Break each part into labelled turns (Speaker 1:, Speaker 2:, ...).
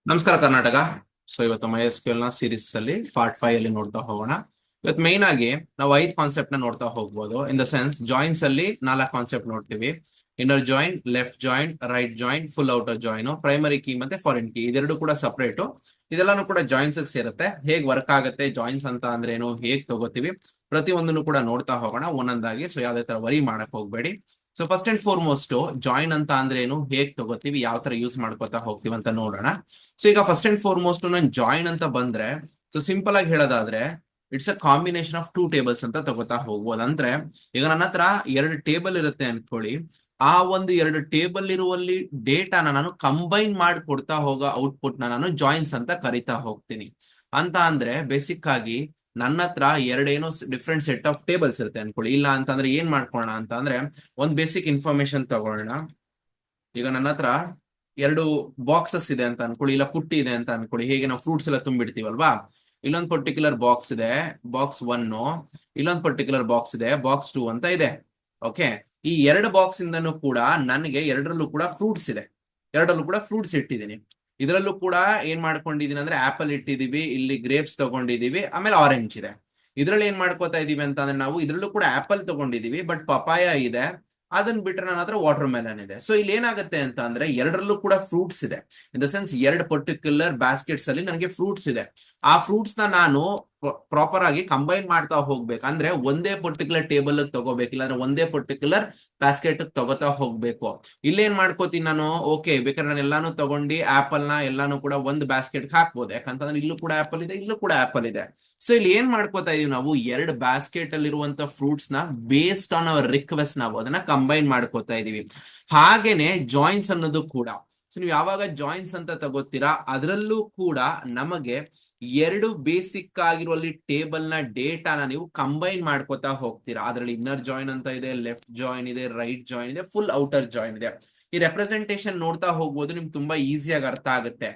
Speaker 1: ನಮಸ್ಕಾರ ಕರ್ನಾಟಕ. ಇವತ್ತು MySQL ನ ಸೀರೀಸ್ ಅಲ್ಲಿ ಪಾರ್ಟ್ 5 ಅಲ್ಲಿ ನೋಡ್ತಾ ಹೋಗೋಣ. ಇವತ್ತು ಮೇನ್ ಆಗಿ ನಾವು 5 ಕಾನ್ಸೆಪ್ಟ್ ನ ನೋಡ್ತಾ ಹೋಗ್ಬೋದು. ಇನ್ ದ ಸೆನ್ಸ್ ಜಾಯಿನ್ಸ್ ಅಲ್ಲಿ 4 ಕಾನ್ಸೆಪ್ಟ್ ನೋಡ್ತೀವಿ. Inner join, left join, right join, full outer join, primary key ಮತ್ತೆ ಫಾರಿನ್ ಕೀ, ಇದೆರಡು ಕೂಡ ಸಪರೇಟ್. ಇದೆಲ್ಲಾನು ಕೂಡ ಜಾಯಿನ್ಸ್ ಸೇರುತ್ತೆ. ಹೇಗ್ ವರ್ಕ್ ಆಗುತ್ತೆ ಜಾಯಿನ್ಸ್ ಅಂತ ಅಂದ್ರೆ ಏನು, ಹೇಗ್ ತಗೋತೀವಿ, ಪ್ರತಿಯೊಂದನ್ನು ಕೂಡ ನೋಡ್ತಾ ಹೋಗೋಣ ಒಂದೊಂದಾಗಿ. ಯಾವ್ದೇ ತರ ವರಿ ಮಾಡಕ್ ಹೋಗ್ಬೇಡಿ. ಫಸ್ಟ್ ಅಂಡ್ ಫಾರ್ಮೋಸ್ಟ್ ಜಾಯಿನ್ ಅಂತ ಅಂದ್ರೆ ಏನು, ಹೇಗ್ ತಗೋತೀವಿ, ಯಾವ ತರ ಯೂಸ್ ಮಾಡ್ಕೋತಾ ಹೋಗ್ತೀವಿ ಅಂತ ನೋಡೋಣ. ಈಗ ಫಸ್ಟ್ ಅಂಡ್ ಫಾರ್ಮೋಸ್ಟ್ ನಾನು ಜಾಯಿನ್ ಅಂತ ಬಂದ್ರೆ, ಸಿಂಪಲ್ ಆಗಿ ಹೇಳೋದಾದ್ರೆ it's a combination of 2 tables ಅಂತ ತಗೋತಾ ಹೋಗ್ಬೋದು. ಅಂದ್ರೆ ಈಗ ನನ್ನ ಹತ್ರ 2 ಟೇಬಲ್ ಇರುತ್ತೆ ಅನ್ಕೊಳ್ಳಿ. ಆ ಒಂದು 2 ಟೇಬಲ್ ಇರುವಲ್ಲಿ ಡೇಟಾನ ನಾನು ಕಂಬೈನ್ ಮಾಡಿ ಕೊಡ್ತಾ ಹೋಗೋ ಔಟ್ಪುಟ್ ನಾನು ಜಾಯಿನ್ಸ್ ಅಂತ ಕರಿತಾ ಹೋಗ್ತೀನಿ. ಅಂತ ಅಂದ್ರೆ ಬೇಸಿಕ್ ಆಗಿ ನನ್ನ ಹತ್ರ ಎರಡೇನೋ ಡಿಫ್ರೆಂಟ್ ಸೆಟ್ ಆಫ್ ಟೇಬಲ್ಸ್ ಇರುತ್ತೆ ಅನ್ಕೊಳ್ಳಿ. ಇಲ್ಲ ಅಂತಂದ್ರೆ ಏನ್ ಮಾಡ್ಕೊಳ್ಳೋಣ ಅಂತ ಅಂದ್ರೆ ಒಂದ್ ಬೇಸಿಕ್ ಇನ್ಫಾರ್ಮೇಶನ್ ತಗೊಳ್ಳೋಣ. ಈಗ ನನ್ನ ಹತ್ರ 2 ಬಾಕ್ಸಸ್ ಇದೆ ಅಂತ ಅನ್ಕೊಳ್ಳಿ, ಇಲ್ಲ ಪುಟ್ಟಿ ಇದೆ ಅಂತ ಅನ್ಕೊಳ್ಳಿ. ಹೇಗೆ ನಾವು ಫ್ರೂಟ್ಸ್ ಎಲ್ಲ ತುಂಬಿಡ್ತೀವಲ್ವಾ, ಇಲ್ಲೊಂದು ಪರ್ಟಿಕ್ಯುಲರ್ ಬಾಕ್ಸ್ ಇದೆ, ಬಾಕ್ಸ್ 1. ಇಲ್ಲೊಂದು ಪರ್ಟಿಕ್ಯುಲರ್ ಬಾಕ್ಸ್ ಇದೆ, ಬಾಕ್ಸ್ 2 ಅಂತ ಇದೆ. ಓಕೆ, ಈ 2 ಬಾಕ್ಸ್ ಇಂದನೂ ಕೂಡ ನನಗೆ ಎರಡರಲ್ಲೂ ಕೂಡ ಫ್ರೂಟ್ಸ್ ಇದೆ. ಎರಡರಲ್ಲೂ ಕೂಡ ಫ್ರೂಟ್ಸ್ ಇಟ್ಟಿದ್ದೀನಿ. ಇದರಲ್ಲೂ ಕೂಡ ಏನ್ ಮಾಡ್ಕೊಂಡಿದೀನಿ ಅಂದ್ರೆ ಆಪಲ್ ಇಟ್ಟಿದೀವಿ, ಇಲ್ಲಿ ಗ್ರೇಪ್ಸ್ ತಗೊಂಡಿದೀವಿ, ಆಮೇಲೆ ಆರೆಂಜ್ ಇದೆ. ಇದ್ರಲ್ಲಿ ಏನ್ ಮಾಡ್ಕೋತಾ ಇದೀವಿ ಅಂತ ಅಂದ್ರೆ ನಾವು ಇದ್ರಲ್ಲೂ ಕೂಡ ಆಪಲ್ ತಗೊಂಡಿದೀವಿ, ಬಟ್ ಪಪಾಯ ಇದೆ. ಅದನ್ನ ಬಿಟ್ರೆ ನನ್ನ ಹತ್ರ ವಾಟರ್ ಮೆಲನ್ ಇದೆ. ಇಲ್ಲಿ ಏನಾಗುತ್ತೆ ಅಂತ ಅಂದ್ರೆ ಎರಡರಲ್ಲೂ ಕೂಡ ಫ್ರೂಟ್ಸ್ ಇದೆ. ಇನ್ ದ ಸೆನ್ಸ್ 2 ಪರ್ಟಿಕ್ಯುಲರ್ ಬಾಸ್ಕೆಟ್ಸ್ ಅಲ್ಲಿ ನನಗೆ ಫ್ರೂಟ್ಸ್ ಇದೆ. ಆ ಫ್ರೂಟ್ಸ್ ನ ನಾನು ಪ್ರಾಪರ್ ಆಗಿ ಕಂಬೈನ್ ಮಾಡ್ತಾ ಹೋಗ್ಬೇಕು. ಅಂದ್ರೆ ಒಂದೇ ಪರ್ಟಿಕ್ಯುಲರ್ ಟೇಬಲ್ ತಗೋಬೇಕು, ಇಲ್ಲಾಂದ್ರೆ ಒಂದೇ ಪರ್ಟಿಕ್ಯುಲರ್ ಬಾಸ್ಕೆಟ್ ತಗೋತಾ ಹೋಗ್ಬೇಕು. ಇಲ್ಲೇನ್ ಮಾಡ್ಕೋತೀನಿ ನಾನು, ಓಕೆ ಬೇಕಾದ್ರೆ ನಾನು ಎಲ್ಲಾನು ತಗೊಂಡು ಆಪಲ್ ನ ಎಲ್ಲಾನು ಕೂಡ ಒಂದು ಬಾಸ್ಕೆಟ್ ಹಾಕ್ಬೋದು. ಯಾಕಂತಂದ್ರೆ ಇಲ್ಲೂ ಕೂಡ ಆಪಲ್ ಇದೆ, ಇಲ್ಲೂ ಕೂಡ ಆಪಲ್ ಇದೆ. ಇಲ್ಲಿ ಏನ್ ಮಾಡ್ಕೋತಾ ಇದೀವಿ ನಾವು, 2 ಬಾಸ್ಕೆಟ್ ಅಲ್ಲಿ ಇರುವಂತ ಫ್ರೂಟ್ಸ್ ನ ಬೇಸ್ಡ್ ಆನ್ ಅವರ್ ರಿಕ್ವೆಸ್ಟ್ ನಾವು ಅದನ್ನ ಕಂಬೈನ್ ಮಾಡ್ಕೋತಾ ಇದೀವಿ. ಹಾಗೇನೆ ಜಾಯಿನ್ಸ್ ಅನ್ನೋದು ಕೂಡ. ನೀವು ಯಾವಾಗ ಜಾಯಿನ್ಸ್ ಅಂತ ತಗೋತೀರಾ ಅದರಲ್ಲೂ ಕೂಡ ನಮಗೆ 2 ಬೇಸಿಕ್ ಆಗಿರುವಲ್ಲಿ ಟೇಬಲ್ ನ ಡೇಟಾನ ನೀವು ಕಂಬೈನ್ ಮಾಡ್ಕೋತಾ ಹೋಗ್ತೀರಾ. ಅದರಲ್ಲಿ ಇನ್ನರ್ ಜಾಯಿನ್ ಅಂತ ಇದೆ, ಲೆಫ್ಟ್ ಜಾಯಿನ್ ಇದೆ, ರೈಟ್ ಜಾಯಿನ್ ಇದೆ, ಫುಲ್ ಔಟರ್ ಜಾಯಿನ್ ಇದೆ. ಈ ರೆಪ್ರೆಸೆಂಟೇಶನ್ ನೋಡ್ತಾ ಹೋಗ್ಬೋದು, ನಿಮ್ಗೆ ತುಂಬಾ ಈಸಿಯಾಗಿ ಅರ್ಥ ಆಗುತ್ತೆ.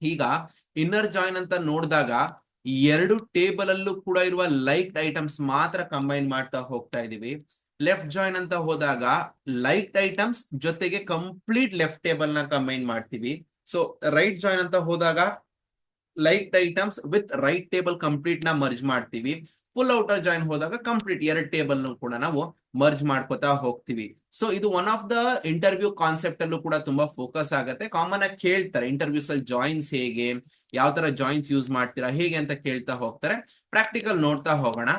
Speaker 1: ಈಗ ಇನ್ನರ್ ಜಾಯಿನ್ ಅಂತ ನೋಡಿದಾಗ 2 ಟೇಬಲ್ ಅಲ್ಲೂ ಕೂಡ ಇರುವ ಲೈಕ್ಡ್ ಐಟಮ್ಸ್ ಮಾತ್ರ ಕಂಬೈನ್ ಮಾಡ್ತಾ ಹೋಗ್ತಾ ಇದೀವಿ. ಲೆಫ್ಟ್ ಜಾಯಿನ್ ಅಂತ ಹೋದಾಗ ಲೈಕ್ಡ್ ಐಟಮ್ಸ್ ಜೊತೆಗೆ ಕಂಪ್ಲೀಟ್ ಲೆಫ್ಟ್ ಟೇಬಲ್ ನ ಕಂಬೈನ್ ಮಾಡ್ತೀವಿ. ರೈಟ್ ಜಾಯಿನ್ ಅಂತ ಹೋದಾಗ liked items with right table complete ನ ಮರ್ಜ್ ಮಾಡ್ತೀವಿ. ಫುಲ್ ಔಟರ್ ಜಾಯಿನ್ ಹೋದಾಗ ಕಂಪ್ಲೀಟ್ 2 ಟೇಬಲ್ ಕೂಡ ನಾವು ಮರ್ಜ್ ಮಾಡ್ಕೋತಾ ಹೋಗ್ತೀವಿ. ಇದು one of the interview concept ಅಲ್ಲೂ ಕೂಡ ತುಂಬಾ ಫೋಕಸ್ ಆಗುತ್ತೆ. ಕಾಮನ್ ಆಗಿ ಕೇಳ್ತಾರೆ ಇಂಟರ್ವ್ಯೂಸ್ ಅಲ್ಲಿ ಜಾಯಿನ್ಸ್ ಹೇಗೆ, ಯಾವ ತರ ಜಾಯಿನ್ಸ್ ಯೂಸ್ ಮಾಡ್ತೀರಾ ಹೇಗೆ ಅಂತ ಕೇಳ್ತಾ ಹೋಗ್ತಾರೆ. ಪ್ರಾಕ್ಟಿಕಲ್ ನೋಡ್ತಾ ಹೋಗೋಣ.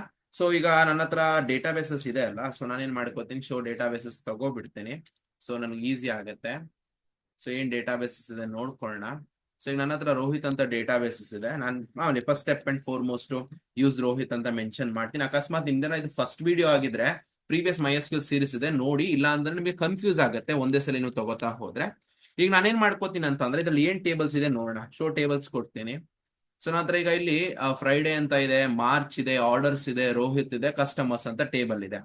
Speaker 1: ಈಗ ನನ್ನ ಹತ್ರ ಡೇಟಾ ಬೇಸಸ್ ಇದೆ ಅಲ್ಲ, ನಾನೇನ್ ಮಾಡ್ಕೋತೀನಿ, ಶೋ ಡೇಟಾ ಬೇಸಸ್ ತಗೋಬಿಡ್ತೀನಿ. ನನಗೆ ಈಸಿ ಆಗುತ್ತೆ. ಏನ್ ಡೇಟಾ ಬೇಸಸ್ ಇದೆ ನೋಡ್ಕೊಳ್ಳೋಣ. ಈಗ ನನ್ನ ಹತ್ರ ರೋಹಿತ್ ಅಂತ ಡೇಟಾ ಬೇಸಸ್ ಇದೆ. ನಾನು first step and foremost use Rohit ಅಂತ ಮೆನ್ಷನ್ ಮಾಡ್ತೀನಿ. ಅಕಸ್ಮಾತ್ ನಿಮ್ದೇನ ಇದು ಫಸ್ಟ್ ವಿಡಿಯೋ ಆಗಿದ್ರೆ ಪ್ರೀವಿಯಸ್ MySQL ಸೀರೀಸ್ ಇದೆ ನೋಡಿ, ಇಲ್ಲ ಅಂದ್ರೆ ನಿಮಗೆ ಕನ್ಫ್ಯೂಸ್ ಆಗುತ್ತೆ ಒಂದೇ ಸಲ ನೀವು ತಗೋತಾ ಹೋದ್ರೆ. ಈಗ ನಾನೇನ್ ಮಾಡ್ಕೋತೀನಿ ಅಂತ ಅಂದ್ರೆ ಇದ್ರಲ್ಲಿ ಏನ್ ಟೇಬಲ್ಸ್ ಇದೆ ನೋಡೋಣ. ಶೋ ಟೇಬಲ್ಸ್ ಕೊಡ್ತೀನಿ. ನನ್ನ ಹತ್ರ ಈಗ ಇಲ್ಲಿ ಫ್ರೈಡೆ ಅಂತ ಇದೆ, ಮಾರ್ಚ್ ಇದೆ, ಆರ್ಡರ್ಸ್ ಇದೆ, ರೋಹಿತ್ ಇದೆ, ಕಸ್ಟಮರ್ಸ್ ಅಂತ ಟೇಬಲ್ ಇದೆ.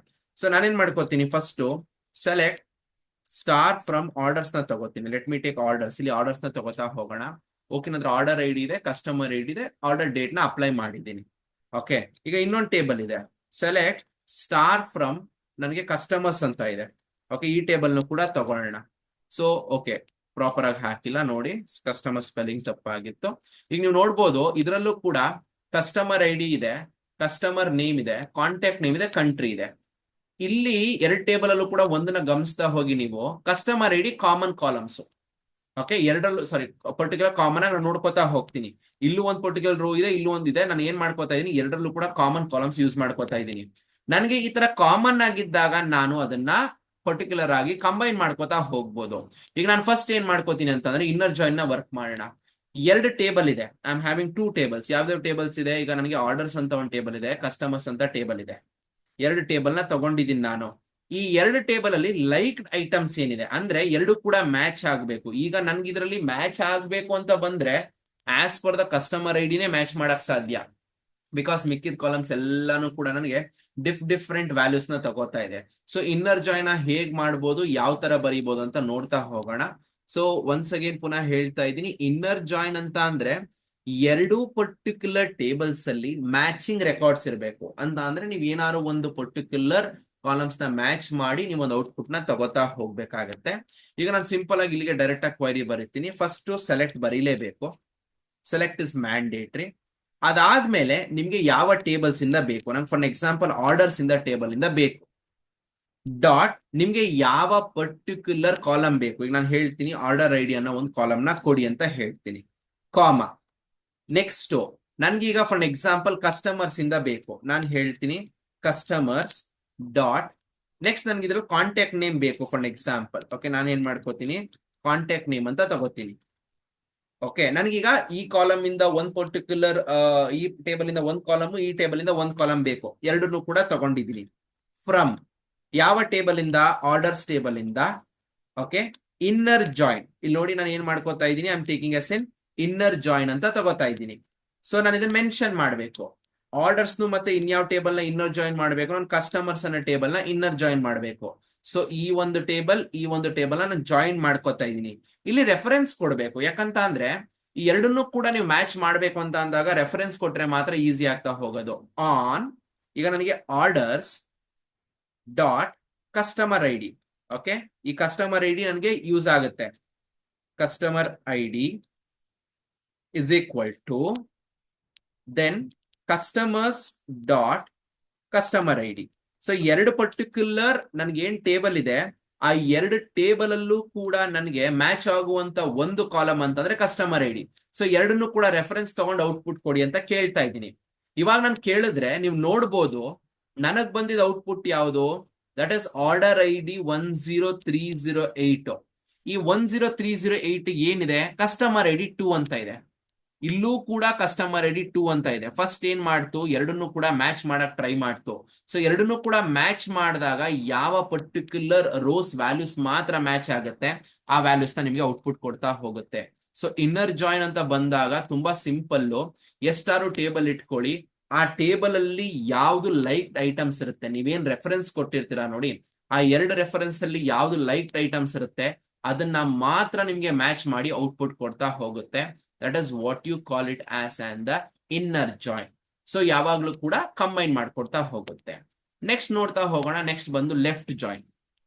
Speaker 1: ನಾನೇನ್ ಮಾಡ್ಕೋತೀನಿ, first select star from orders ನ ತಗೋತೀನಿ. Let me take orders. ಇಲ್ಲಿ ಆರ್ಡರ್ಸ್ ನ ತಗೋತಾ ಹೋಗೋಣ. ಓಕೆ, ನಂತರ ಆರ್ಡರ್ ಐಡಿ ಇದೆ, ಕಸ್ಟಮರ್ ಐಡಿ ಇದೆ, ಆರ್ಡರ್ ಡೇಟ್ ನ ಅಪ್ಲೈ ಮಾಡಿದ್ದೀನಿ. ಓಕೆ, ಈಗ ಇನ್ನೊಂದು ಟೇಬಲ್ ಇದೆ, ಸೆಲೆಕ್ಟ್ ಸ್ಟಾರ್ ಫ್ರಮ್ ನನಗೆ ಕಸ್ಟಮರ್ಸ್ ಅಂತ ಇದೆ. ಓಕೆ, ಈ ಟೇಬಲ್ ನು ಕೂಡ ತಗೊಳ್ಳೋಣ. ಓಕೆ, ಪ್ರಾಪರ್ ಆಗಿ ಹಾಕಿಲ್ಲ ನೋಡಿ, ಕಸ್ಟಮರ್ ಸ್ಪೆಲ್ಲಿಂಗ್ ತಪ್ಪಾಗಿತ್ತು. ಈಗ ನೀವು ನೋಡ್ಬೋದು ಇದರಲ್ಲೂ ಕೂಡ ಕಸ್ಟಮರ್ ಐಡಿ ಇದೆ, ಕಸ್ಟಮರ್ ನೇಮ್ ಇದೆ, ಕಾಂಟ್ಯಾಕ್ಟ್ ನೇಮ್ ಇದೆ, ಕಂಟ್ರಿ ಇದೆ. ಇಲ್ಲಿ 2 ಟೇಬಲ್ ಅಲ್ಲೂ ಕೂಡ ಒಂದನ್ನ ಗಮನಿಸ್ತಾ ಹೋಗಿ ನೀವು, customer ID common columns. Okay, ಎರಡರಲ್ಲೂ ಪರ್ಟಿಕ್ಯುಲರ್ ಕಾಮನ್ ಆಗಿ ನಾನು ನೋಡ್ಕೋತಾ ಹೋಗ್ತೀನಿ. ಇಲ್ಲೂ ಒಂದು ಪರ್ಟಿಕ್ಯುಲರ್ ರೋ ಇದೆ, ಇಲ್ಲೂ ಒಂದಿದೆ. ನಾನು ಏನ್ ಮಾಡ್ಕೋತಾ ಇದೀನಿ, ಎರಡರಲ್ಲೂ ಕೂಡ ಕಾಮನ್ ಕಾಲಮ್ಸ್ ಯೂಸ್ ಮಾಡ್ಕೋತಾ ಇದ್ದೀನಿ. ನನಗೆ ಈ ತರ ಕಾಮನ್ ಆಗಿದ್ದಾಗ ನಾನು ಅದನ್ನ ಪರ್ಟಿಕ್ಯುಲರ್ ಆಗಿ ಕಂಬೈನ್ ಮಾಡ್ಕೋತಾ ಹೋಗ್ಬೋದು. ಈಗ ನಾನು ಫಸ್ಟ್ ಏನ್ ಮಾಡ್ಕೋತೀನಿ ಅಂತಂದ್ರೆ ಇನ್ನರ್ ಜಾಯಿನ್ ನ ವರ್ಕ್ ಮಾಡೋಣ. 2 ಟೇಬಲ್ ಇದೆ, ಐ ಆಮ್ ಹ್ಯಾವಿಂಗ್ 2 ಟೇಬಲ್ಸ್. ಯಾವ್ಯಾವ ಟೇಬಲ್ಸ್ ಇದೆ, ಈಗ ನನಗೆ ಆರ್ಡರ್ಸ್ ಅಂತ ಒಂದು ಟೇಬಲ್ ಇದೆ, ಕಸ್ಟಮರ್ಸ್ ಅಂತ ಟೇಬಲ್ ಇದೆ. 2 ಟೇಬಲ್ ನ ತಗೊಂಡಿದ್ದೀನಿ ನಾನು. ಈ 2 ಟೇಬಲ್ ಅಲ್ಲಿ ಲೈಕ್ಡ್ ಐಟಮ್ಸ್ ಏನಿದೆ ಅಂದ್ರೆ 2 ಕೂಡ ಮ್ಯಾಚ್ ಆಗ್ಬೇಕು. ಈಗ ನನ್ಗೆ ಇದರಲ್ಲಿ ಮ್ಯಾಚ್ ಆಗ್ಬೇಕು ಅಂತ ಬಂದ್ರೆ ಆಸ್ ಪರ್ ದ ಕಸ್ಟಮರ್ ಐಡಿನೇ ಮ್ಯಾಚ್ ಮಾಡಕ್ ಸಾಧ್ಯ. ಬಿಕಾಸ್ ಮಿಕ್ಕಿದ ಕಾಲಮ್ಸ್ ಎಲ್ಲಾನು ಕೂಡ ನನಗೆ ಡಿಫ್ರೆಂಟ್ ವ್ಯಾಲ್ಯೂಸ್ ನ ತಗೋತಾ ಇದೆ. ಇನ್ನರ್ ಜಾಯಿನ್ ಹೇಗ್ ಮಾಡ್ಬೋದು, ಯಾವ ತರ ಬರೀಬಹುದು ಅಂತ ನೋಡ್ತಾ ಹೋಗೋಣ. ಒನ್ಸ್ ಅಗೇನ್ ಪುನಃ ಹೇಳ್ತಾ ಇದ್ದೀನಿ, ಇನ್ನರ್ ಜಾಯಿನ್ ಅಂತ ಅಂದ್ರೆ 2 ಪರ್ಟಿಕ್ಯುಲರ್ ಟೇಬಲ್ಸ್ ಅಲ್ಲಿ ಮ್ಯಾಚಿಂಗ್ ರೆಕಾರ್ಡ್ಸ್ ಇರಬೇಕು. ಅಂತ ಅಂದ್ರೆ ನೀವು ಏನಾದ್ರು ಒಂದು ಪರ್ಟಿಕ್ಯುಲರ್ ಕಾಲಮ್ಸ್ ನ ಮ್ಯಾಚ್ ಮಾಡಿ ನೀವು ಒಂದು ಔಟ್ಪುಟ್ ನ ತಗೋತಾ ಹೋಗ್ಬೇಕಾಗತ್ತೆ. ಈಗ ನಾನು ಸಿಂಪಲ್ ಆಗಿ ಇಲ್ಲಿಗೆ ಡೈರೆಕ್ಟ್ ಆಗಿ ಕ್ವೈರಿ ಬರೀತೀನಿ. ಫಸ್ಟ್ ಸೆಲೆಕ್ಟ್ ಬರೀಲೇಬೇಕು, ಸೆಲೆಕ್ಟ್ ಇಸ್ ಮ್ಯಾಂಡೇಟ್ರಿ. ಅದಾದ್ಮೇಲೆ ನಿಮ್ಗೆ ಯಾವ ಟೇಬಲ್ಸ್ ಇಂದ ಬೇಕು, ನಂಗೆ ಫಾರ್ ಎಕ್ಸಾಂಪಲ್ ಆರ್ಡರ್ಸ್ ಇಂದ ಟೇಬಲ್ ಇಂದ ಬೇಕು. ಡಾಟ್ ನಿಮ್ಗೆ ಯಾವ ಪರ್ಟಿಕ್ಯುಲರ್ ಕಾಲಮ್ ಬೇಕು, ಈಗ ನಾನು ಹೇಳ್ತೀನಿ ಆರ್ಡರ್ ಐಡಿ ಅನ್ನೋ ಒಂದು ಕಾಲಮ್ ನ ಕೊಡಿ ಅಂತ ಹೇಳ್ತೀನಿ, ಕಾಮ. ನೆಕ್ಸ್ಟ್ ನನ್ಗೀಗ ಫಾರ್ ಎಕ್ಸಾಂಪಲ್ ಕಸ್ಟಮರ್ಸ್ ಇಂದ ಬೇಕು, ನಾನು ಹೇಳ್ತೀನಿ ಕಸ್ಟಮರ್ಸ್ ಡಾಟ್. ನೆಕ್ಸ್ಟ್ ನನ್ಗೆ ಇದ್ರಲ್ಲಿ ಕಾಂಟ್ಯಾಕ್ಟ್ ನೇಮ್ ಬೇಕು ಫಾರ್ ಎಕ್ಸಾಂಪಲ್. ಓಕೆ, ನಾನು ಏನ್ ಮಾಡ್ಕೋತೀನಿ ಕಾಂಟ್ಯಾಕ್ಟ್ ನೇಮ್ ಅಂತ ತಗೋತೀನಿ. ಓಕೆ, ನನಗೀಗ ಈ ಕಾಲಮ್ ಇಂದ ಒಂದ್ ಪರ್ಟಿಕ್ಯುಲರ್ ಈ ಟೇಬಲ್ ಇಂದ ಒಂದ್ ಕಾಲಮ್, ಈ ಟೇಬಲ್ ಇಂದ ಒಂದ್ ಕಾಲಮ್ ಬೇಕು, ಎರಡನ್ನೂ ಕೂಡ ತಗೊಂಡಿದ್ದೀನಿ. ಫ್ರಮ್ ಯಾವ ಟೇಬಲ್ ಇಂದ, ಆರ್ಡರ್ಸ್ ಟೇಬಲ್ ಇಂದ. ಓಕೆ, ಇನ್ನರ್ ಜಾಯಿನ್, ಇಲ್ಲಿ ನೋಡಿ ನಾನು ಏನ್ ಮಾಡ್ಕೋತಾ ಇದ್ದೀನಿ, I am taking as in inner join ಅಂತ ತಗೋತಾ ಇದ್ದೀನಿ. ಸೊ ನಾನು ಇದನ್ನ ಮೆನ್ಷನ್ ಮಾಡಬೇಕು, ಆರ್ಡರ್ಸ್ ಮತ್ತೆ ಇನ್ಯಾವ ಟೇಬಲ್ ನ ಇನ್ನರ್ ಜಾಯಿನ್ ಮಾಡಬೇಕು, ನಾನು ಕಸ್ಟಮರ್ಸ್ ಅನ್ನೋ ಟೇಬಲ್ ನ ಇನ್ನರ್ ಜಾಯಿನ್ ಮಾಡಬೇಕು. ಸೊ ಈ ಒಂದು ಟೇಬಲ್ ನಾನು ಜಾಯಿನ್ ಮಾಡ್ಕೋತಾ ಇದ್ದೀನಿ. ಇಲ್ಲಿ ರೆಫರೆನ್ಸ್ ಕೊಡಬೇಕು, ಯಾಕಂತ ಅಂದ್ರೆ ಈ ಎರಡನ್ನೂ ಕೂಡ ನೀವು ಮ್ಯಾಚ್ ಮಾಡಬೇಕು ಅಂತ ಅಂದಾಗ ರೆಫರೆನ್ಸ್ ಕೊಟ್ರೆ ಮಾತ್ರ ಈಸಿ ಆಗ್ತಾ ಹೋಗೋದು. ಆನ್ ಈಗ ನನಗೆ orders dot customer I D. Okay, ಈ ಕಸ್ಟಮರ್ ಐ ಡಿ ನನಗೆ ಯೂಸ್ ಆಗುತ್ತೆ. Customer I D is equal to then customers dot customer I D. So ಎರಡು ಪರ್ಟಿಕ್ಯುಲರ್ ನನ್ಗೆ ಏನ್ ಟೇಬಲ್ ಇದೆ, ಆ ಎರಡು ಟೇಬಲ್ ಅಲ್ಲೂ ಕೂಡ ನನಗೆ ಮ್ಯಾಚ್ ಆಗುವಂತ ಒಂದು ಕಾಲಮ್ ಅಂತಂದ್ರೆ ಕಸ್ಟಮರ್ ಐ ಡಿ. ಸೊ ಎರಡನ್ನೂ ಕೂಡ ರೆಫರೆನ್ಸ್ ತಗೊಂಡು ಔಟ್ಪುಟ್ ಕೊಡಿ ಅಂತ ಕೇಳ್ತಾ ಇದ್ದೀನಿ. ಇವಾಗ ನಾನು ಕೇಳಿದ್ರೆ ನೀವು ನೋಡ್ಬೋದು ನನಗ್ ಬಂದಿದ್ದ ಔಟ್ಪುಟ್ ಯಾವುದು, that is order I D 10308. ಈ 10308 ಏನಿದೆ, ಕಸ್ಟಮರ್ ಐ ಡಿ 2 ಅಂತ ಇದೆ. ಇಲ್ಲೂ ಕೂಡ ಕಸ್ಟಮರ್ ಐ ಡಿ 2 ಅಂತ ಇದೆ. ಫಸ್ಟ್ ಏನ್ ಮಾಡ್ತು, ಎರಡನ್ನೂ ಕೂಡ ಮ್ಯಾಚ್ ಮಾಡಕ್ ಟ್ರೈ ಮಾಡ್ತು. ಸೊ ಎರಡನ್ನೂ ಕೂಡ ಮ್ಯಾಚ್ ಮಾಡಿದಾಗ ಯಾವ ಪರ್ಟಿಕ್ಯುಲರ್ ರೋಸ್ ವ್ಯಾಲ್ಯೂಸ್ ಮಾತ್ರ ಮ್ಯಾಚ್ ಆಗುತ್ತೆ, ಆ ವ್ಯಾಲ್ಯೂಸ್ ನ ನಿಮ್ಗೆ ಔಟ್ಪುಟ್ ಕೊಡ್ತಾ ಹೋಗುತ್ತೆ. ಸೊ ಇನ್ನರ್ ಜಾಯಿನ್ ಅಂತ ಬಂದಾಗ ತುಂಬಾ ಸಿಂಪಲ್, ಎಷ್ಟಾರು ಟೇಬಲ್ ಇಟ್ಕೊಳ್ಳಿ, ಆ ಟೇಬಲ್ ಅಲ್ಲಿ ಯಾವ್ದು ಲೈಕ್ ಐಟಮ್ಸ್ ಇರುತ್ತೆ, ನೀವೇನ್ ರೆಫರೆನ್ಸ್ ಕೊಟ್ಟಿರ್ತೀರಾ ನೋಡಿ, ಆ ಎರಡು ರೆಫರೆನ್ಸ್ ಅಲ್ಲಿ ಯಾವ್ದು ಲೈಕ್ ಐಟಮ್ಸ್ ಇರುತ್ತೆ ಅದನ್ನ ಮಾತ್ರ ನಿಮ್ಗೆ ಮ್ಯಾಚ್ ಮಾಡಿ ಔಟ್ಪುಟ್ ಕೊಡ್ತಾ ಹೋಗುತ್ತೆ. That is what you call it as and the inner join. So ಯಾವಾಗ್ಲೂ ಕೂಡ ಕಂಬೈನ್ ಮಾಡ್ಕೊಡ್ತಾ ಹೋಗುತ್ತೆ. ನೆಕ್ಸ್ಟ್ ನೋಡ್ತಾ ಹೋಗೋಣ. ನೆಕ್ಸ್ಟ್ ಬಂದು ಲೆಫ್ಟ್ ಜಾಯಿನ್.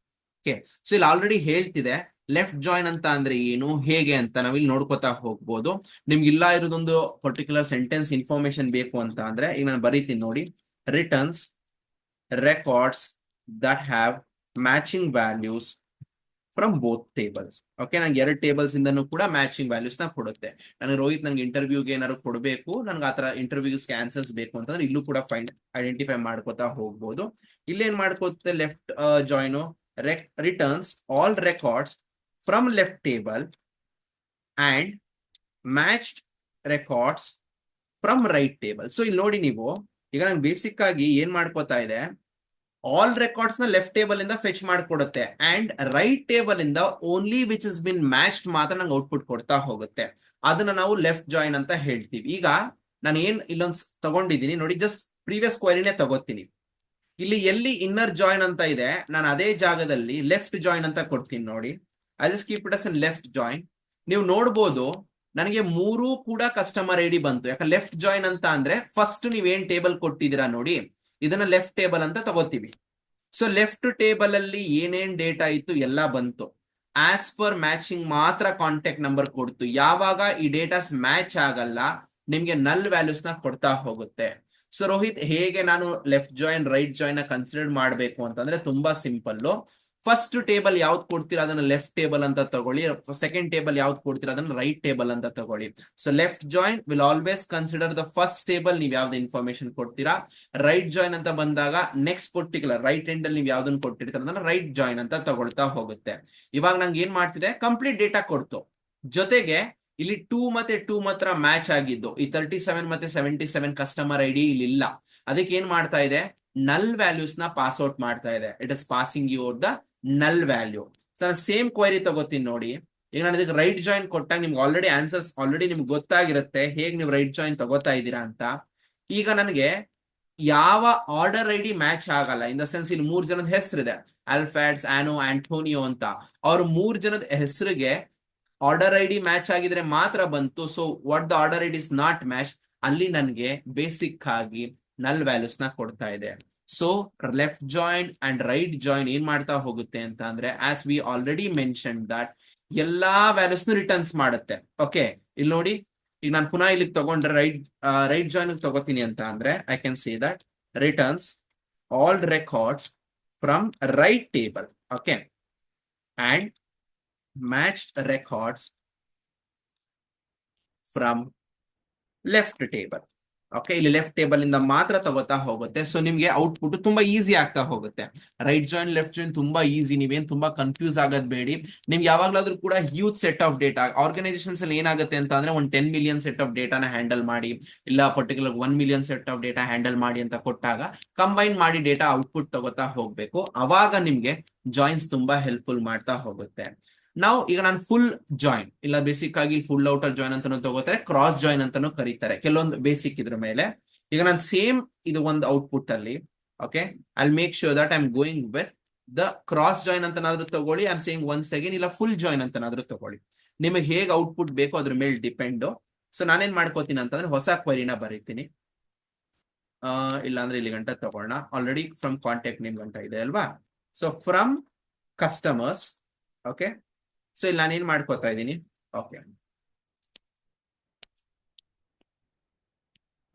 Speaker 1: ಓಕೆ, ಸೊ ಇಲ್ಲಿ ಆಲ್ರೆಡಿ ಹೇಳ್ತಿದೆ ಲೆಫ್ಟ್ ಜಾಯಿನ್ ಅಂತ ಅಂದ್ರೆ ಏನು, ಹೇಗೆ ಅಂತ ನಾವಿಲ್ಲಿ ನೋಡ್ಕೋತಾ ಹೋಗ್ಬೋದು. ನಿಮ್ಗೆ ಇಲ್ಲ ಇರೋದೊಂದು ಪರ್ಟಿಕ್ಯುಲರ್ ಸೆಂಟೆನ್ಸ್ ಇನ್ಫಾರ್ಮೇಶನ್ ಬೇಕು ಅಂತ ಅಂದ್ರೆ ಈಗ ನಾನು ಬರೀತೀನಿ ನೋಡಿ, returns records that have matching values from both tables. Okay, ನಂಗೆ ಎರಡು ಟೇಬಲ್ಸ್ ಇಂದನೂ ಕೂಡ ಮ್ಯಾಚಿಂಗ್ ವ್ಯಾಲ್ಯೂಸ್ ನ ಕೊಡುತ್ತೆ. ನನಗೆ ರೋಹಿತ್ ನನಗೆ ಇಂಟರ್ವ್ಯೂಗೆ ಏನಾದ್ರು ಕೊಡಬೇಕು, ನನ್ಗೆ ಆತರ ಇಂಟರ್ವ್ಯೂಸ್ ಆನ್ಸರ್ಸ್ ಬೇಕು ಅಂತಂದ್ರೆ ಇಲ್ಲೂ ಕೂಡ ಐಡೆಂಟಿಫೈ ಮಾಡ್ಕೋತಾ ಹೋಗ್ಬೋದು. ಇಲ್ಲೇನ್ ಮಾಡ್ಕೋತೆ left join, returns all records from left table and matched records from right table. So ಇಲ್ಲಿ ನೋಡಿ ನೀವು, ಈಗ ನಂಗೆ ಬೇಸಿಕ್ ಆಗಿ ಏನ್ ಮಾಡ್ಕೋತಾ ಇದೆ, ಆಲ್ ರೆಕಾರ್ಡ್ಸ್ ನ ಲೆಫ್ಟ್ ಟೇಬಲ್ ಇಂದ ಫೆಚ್ ಮಾಡ್ಕೊಡುತ್ತೆ ಅಂಡ್ ರೈಟ್ ಟೇಬಲ್ ಇಂದ only which is been matched ಮಾತ್ರ ನಂಗೆ ಔಟ್ಪುಟ್ ಕೊಡ್ತಾ ಹೋಗುತ್ತೆ. ಅದನ್ನ ನಾವು ಲೆಫ್ಟ್ ಜಾಯಿನ್ ಅಂತ ಹೇಳ್ತೀವಿ. ಈಗ ನಾನು ಏನ್ ಇಲ್ಲೊಂದು ತಗೊಂಡಿದ್ದೀನಿ ನೋಡಿ, ಜಸ್ಟ್ ಪ್ರೀವಿಯಸ್ ಕ್ವೈರಿನೇ ತಗೋತೀನಿ. ಇಲ್ಲಿ ಎಲ್ಲಿ ಇನ್ನರ್ ಜಾಯಿನ್ ಅಂತ ಇದೆ, ನಾನು ಅದೇ ಜಾಗದಲ್ಲಿ ಲೆಫ್ಟ್ ಜಾಯಿನ್ ಅಂತ ಕೊಡ್ತೀನಿ ನೋಡಿ. I just keep it as in left join. ನೀವು ನೋಡ್ಬೋದು ನನಗೆ ಮೂರೂ ಕೂಡ ಕಸ್ಟಮರ್ ಐ ಡಿ ಬಂತು. ಯಾಕೆ ಲೆಫ್ಟ್ ಜಾಯಿನ್ ಅಂತ ಅಂದ್ರೆ ಫಸ್ಟ್ ನೀವೇನ್ ಟೇಬಲ್ ಕೊಟ್ಟಿದ್ದೀರಾ ನೋಡಿ, ಇದನ್ನ ಲೆಫ್ಟ್ ಟೇಬಲ್ ಅಂತ ತಗೋತೀವಿ. ಸೊ ಲೆಫ್ಟ್ ಟೇಬಲ್ ಅಲ್ಲಿ ಏನೇನ್ ಡೇಟಾ ಇತ್ತು ಎಲ್ಲ ಬಂತು. ಆಸ್ ಪರ್ ಮ್ಯಾಚಿಂಗ್ ಮಾತ್ರ ಕಾಂಟ್ಯಾಕ್ಟ್ ನಂಬರ್ ಕೊಡ್ತು. ಯಾವಾಗ ಈ ಡೇಟಾಸ್ ಮ್ಯಾಚ್ ಆಗಲ್ಲ ನಿಮ್ಗೆ ನಲ್ ವ್ಯಾಲ್ಯೂಸ್ ನ ಕೊಡ್ತಾ ಹೋಗುತ್ತೆ. ಸೊ ರೋಹಿತ್, ಹೇಗೆ ನಾನು ಲೆಫ್ಟ್ ಜಾಯಿನ್ ರೈಟ್ ಜಾಯಿನ್ ನ ಕನ್ಸಿಡರ್ ಮಾಡಬೇಕು ಅಂತಂದ್ರೆ ತುಂಬಾ ಸಿಂಪಲ್. ಫಸ್ಟ್ ಟೇಬಲ್ ಯಾವ್ದು ಕೊಡ್ತೀರಾ ಅದನ್ನ ಲೆಫ್ಟ್ ಟೇಬಲ್ ಅಂತ ತಗೊಳ್ಳಿ, ಸೆಕೆಂಡ್ ಟೇಬಲ್ ಯಾವ್ದು ಕೊಡ್ತೀರಾ ಅದನ್ನ ರೈಟ್ ಟೇಬಲ್ ಅಂತ ತಗೊಳ್ಳಿ. So left join will always consider the first table, ನೀವು ಯಾವ್ದು ಇನ್ಫಾರ್ಮೇಶನ್ ಕೊಡ್ತೀರಾ. ರೈಟ್ ಜಾಯಿನ್ ಅಂತ ಬಂದಾಗ ನೆಕ್ಸ್ಟ್ ಪರ್ಟಿಕ್ಯುಲರ್ ರೈಟ್ ಎಂಡ್ ಅಲ್ಲಿ ನೀವು ಯಾವ್ದನ್ನ ಕೊಟ್ಟಿರ್ತೀರ ಅದನ್ನ ರೈಟ್ ಜಾಯಿನ್ ಅಂತ ತಗೊಳ್ತಾ ಹೋಗುತ್ತೆ. ಇವಾಗ ನಂಗೆ ಏನ್ ಮಾಡ್ತಿದೆ, ಕಂಪ್ಲೀಟ್ ಡೇಟಾ ಕೊಡ್ತು, ಜೊತೆಗೆ ಇಲ್ಲಿ 2 ಮತ್ತೆ 2 ಮಾತ್ರ ಮ್ಯಾಚ್ ಆಗಿದ್ದು, ಈ 37 ಮತ್ತೆ 77 ಕಸ್ಟಮರ್ ಐ ಡಿ ಇಲ್ಲಿ ಇಲ್ಲ. ಅದಕ್ಕೆ ಏನ್ ಮಾಡ್ತಾ ಇದೆ, ನಲ್ ವ್ಯಾಲ್ಯೂಸ್ ನ ಪಾಸ್ ಔಟ್ ಮಾಡ್ತಾ ಇದೆ. It is passing your the ನಲ್ ವ್ಯಾಲ್ಯೂ. ಸೇಮ್ ಕ್ವೈರಿ ತಗೋತೀನಿ ನೋಡಿ. ಈಗ ನಾನು ಇದಕ್ಕೆ ರೈಟ್ ಜಾಯಿನ್ ಕೊಟ್ಟಾಗ ನಿಮ್ಗೆ ಆಲ್ರೆಡಿ ಆನ್ಸರ್ಸ್ ಆಲ್ರೆಡಿ ನಿಮ್ಗೆ ಗೊತ್ತಾಗಿರುತ್ತೆ ಹೇಗೆ ನೀವು ರೈಟ್ ಜಾಯಿನ್ ತಗೋತಾ ಇದ್ದೀರಾ ಅಂತ. ಈಗ ನನಗೆ ಯಾವ ಆರ್ಡರ್ ಐ ಡಿ ಮ್ಯಾಚ್ ಆಗಲ್ಲ, ಇನ್ ದ ಸೆನ್ಸ್ ಇಲ್ಲಿ 3 ಜನದ ಹೆಸರಿದೆ, ಆಲ್ಫಾಡ್ಸ್, ಆನೋ, ಆಂಟೋನಿಯೋ ಅಂತ. ಅವ್ರ 3 ಜನದ ಹೆಸರಿಗೆ ಆರ್ಡರ್ ಐ ಡಿ ಮ್ಯಾಚ್ ಆಗಿದ್ರೆ ಮಾತ್ರ ಬಂತು. So what the order I D is not match, ಅಲ್ಲಿ ನನಗೆ ಬೇಸಿಕ್ ಆಗಿ ನಲ್ ವ್ಯಾಲ್ಯೂಸ್ ನ ಕೊಡ್ತಾ ಇದೆ. So left join and write join ಏನ್ ಮಾಡ್ತಾ ಹೋಗುತ್ತೆ ಅಂತ ಅಂದ್ರೆ as we already mention that ಎಲ್ಲಾ ವ್ಯಾಲ್ಯೂಸ್ ರಿಟರ್ನ್ಸ್ ಮಾಡುತ್ತೆ. ಓಕೆ, ಇಲ್ಲಿ ನೋಡಿ, ಈಗ ನಾನು ಪುನಃ ಇಲ್ಲಿಗೆ ತಗೊಂಡ್ರೆ ರೈಟ್ ಜಾಯಿನ್ ತಗೋತೀನಿ ಅಂತ ಅಂದ್ರೆ I can say that returns all records from right table, okay, and matched records from left table. Okay, ಇಲ್ಲಿ ಲೆಫ್ಟ್ ಟೇಬಲ್ ಇಂದ ಮಾತ್ರ ತಗೋತಾ ಹೋಗುತ್ತೆ. ಸೊ ನಿಮ್ಗೆ ಔಟ್ಪುಟ್ ತುಂಬಾ ಈಸಿ ಆಗ್ತಾ ಹೋಗುತ್ತೆ. ರೈಟ್ ಜಾಯಿನ್ ಲೆಫ್ಟ್ ಜಾಯಿನ್ ತುಂಬಾ ಈಸಿ, ನೀವೇನ್ ತುಂಬಾ ಕನ್ಫ್ಯೂಸ್ ಆಗೋದ್ ಬೇಡಿ. ನಿಮ್ಗೆ ಯಾವಾಗ್ಲಾದ್ರೂ ಕೂಡ huge set of data organisations ಅಲ್ಲಿ ಏನಾಗುತ್ತೆ ಅಂತ ಅಂದ್ರೆ ಒಂದು 10 ಮಿಲಿಯನ್ ಸೆಟ್ ಆಫ್ ಡೇಟಾನ ಹ್ಯಾಂಡಲ್ ಮಾಡಿ, ಇಲ್ಲ particular 1 million set of data handle ಮಾಡಿ ಅಂತ ಕೊಟ್ಟಾಗ ಕಂಬೈನ್ ಮಾಡಿ ಡೇಟಾ ಔಟ್ಪುಟ್ ತಗೋತಾ ಹೋಗ್ಬೇಕು. ಅವಾಗ ನಿಮ್ಗೆ ಜಾಯಿನ್ಸ್ ತುಂಬಾ ಹೆಲ್ಪ್ಫುಲ್ ಮಾಡ್ತಾ ಹೋಗುತ್ತೆ. ನಾವು ಈಗ ನಾನು ಫುಲ್ ಜಾಯಿನ್ ಇಲ್ಲ, ಬೇಸಿಕ್ ಆಗಿ ಫುಲ್ ಔಟರ್ ಜಾಯಿನ್ ಅಂತಾನು ತಗೋತಾರೆ, ಕ್ರಾಸ್ ಜಾಯಿನ್ ಅಂತಾನು ಕರೀತಾರೆ ಕೆಲವೊಂದು ಬೇಸಿಕ್ ಇದ್ರ ಮೇಲೆ. ಈಗ ನಾನು ಸೇಮ್ ಇದು ಒಂದು ಔಟ್ಪುಟ್ ಅಲ್ಲಿ, okay, I make sure that I am going with the cross join ಅಂತನಾದ್ರೂ ತಗೊಳ್ಳಿ, I am saying once again, ಇಲ್ಲ ಫುಲ್ ಜಾಯಿನ್ ಅಂತನಾದ್ರೂ ತಗೊಳ್ಳಿ, ನಿಮಗೆ ಹೇಗೆ ಔಟ್ಪುಟ್ ಬೇಕೋ ಅದ್ರ ಮೇಲೆ ಡಿಪೆಂಡ್. ಸೊ ನಾನೇನ್ ಮಾಡ್ಕೋತೀನಿ ಅಂತಂದ್ರೆ ಹೊಸ ಕ್ವರಿನ ಬರೀತೀನಿ. ಇಲ್ಲ ಅಂದ್ರೆ ಇಲ್ಲಿ ಗಂಟ ತಗೊಳ್ಳೋಣ, ಆಲ್ರೆಡಿ ಫ್ರಮ್ ಕಾಂಟ್ಯಾಕ್ಟ್ ನೇಮ್ ಗಂಟ ಇದೆ ಅಲ್ವಾ. So from customers, okay, so ಇಲ್ಲಿ ನಾನು ಏನ್ ಮಾಡ್ಕೋತಾ ಇದ್ದೀನಿ, ಓಕೆ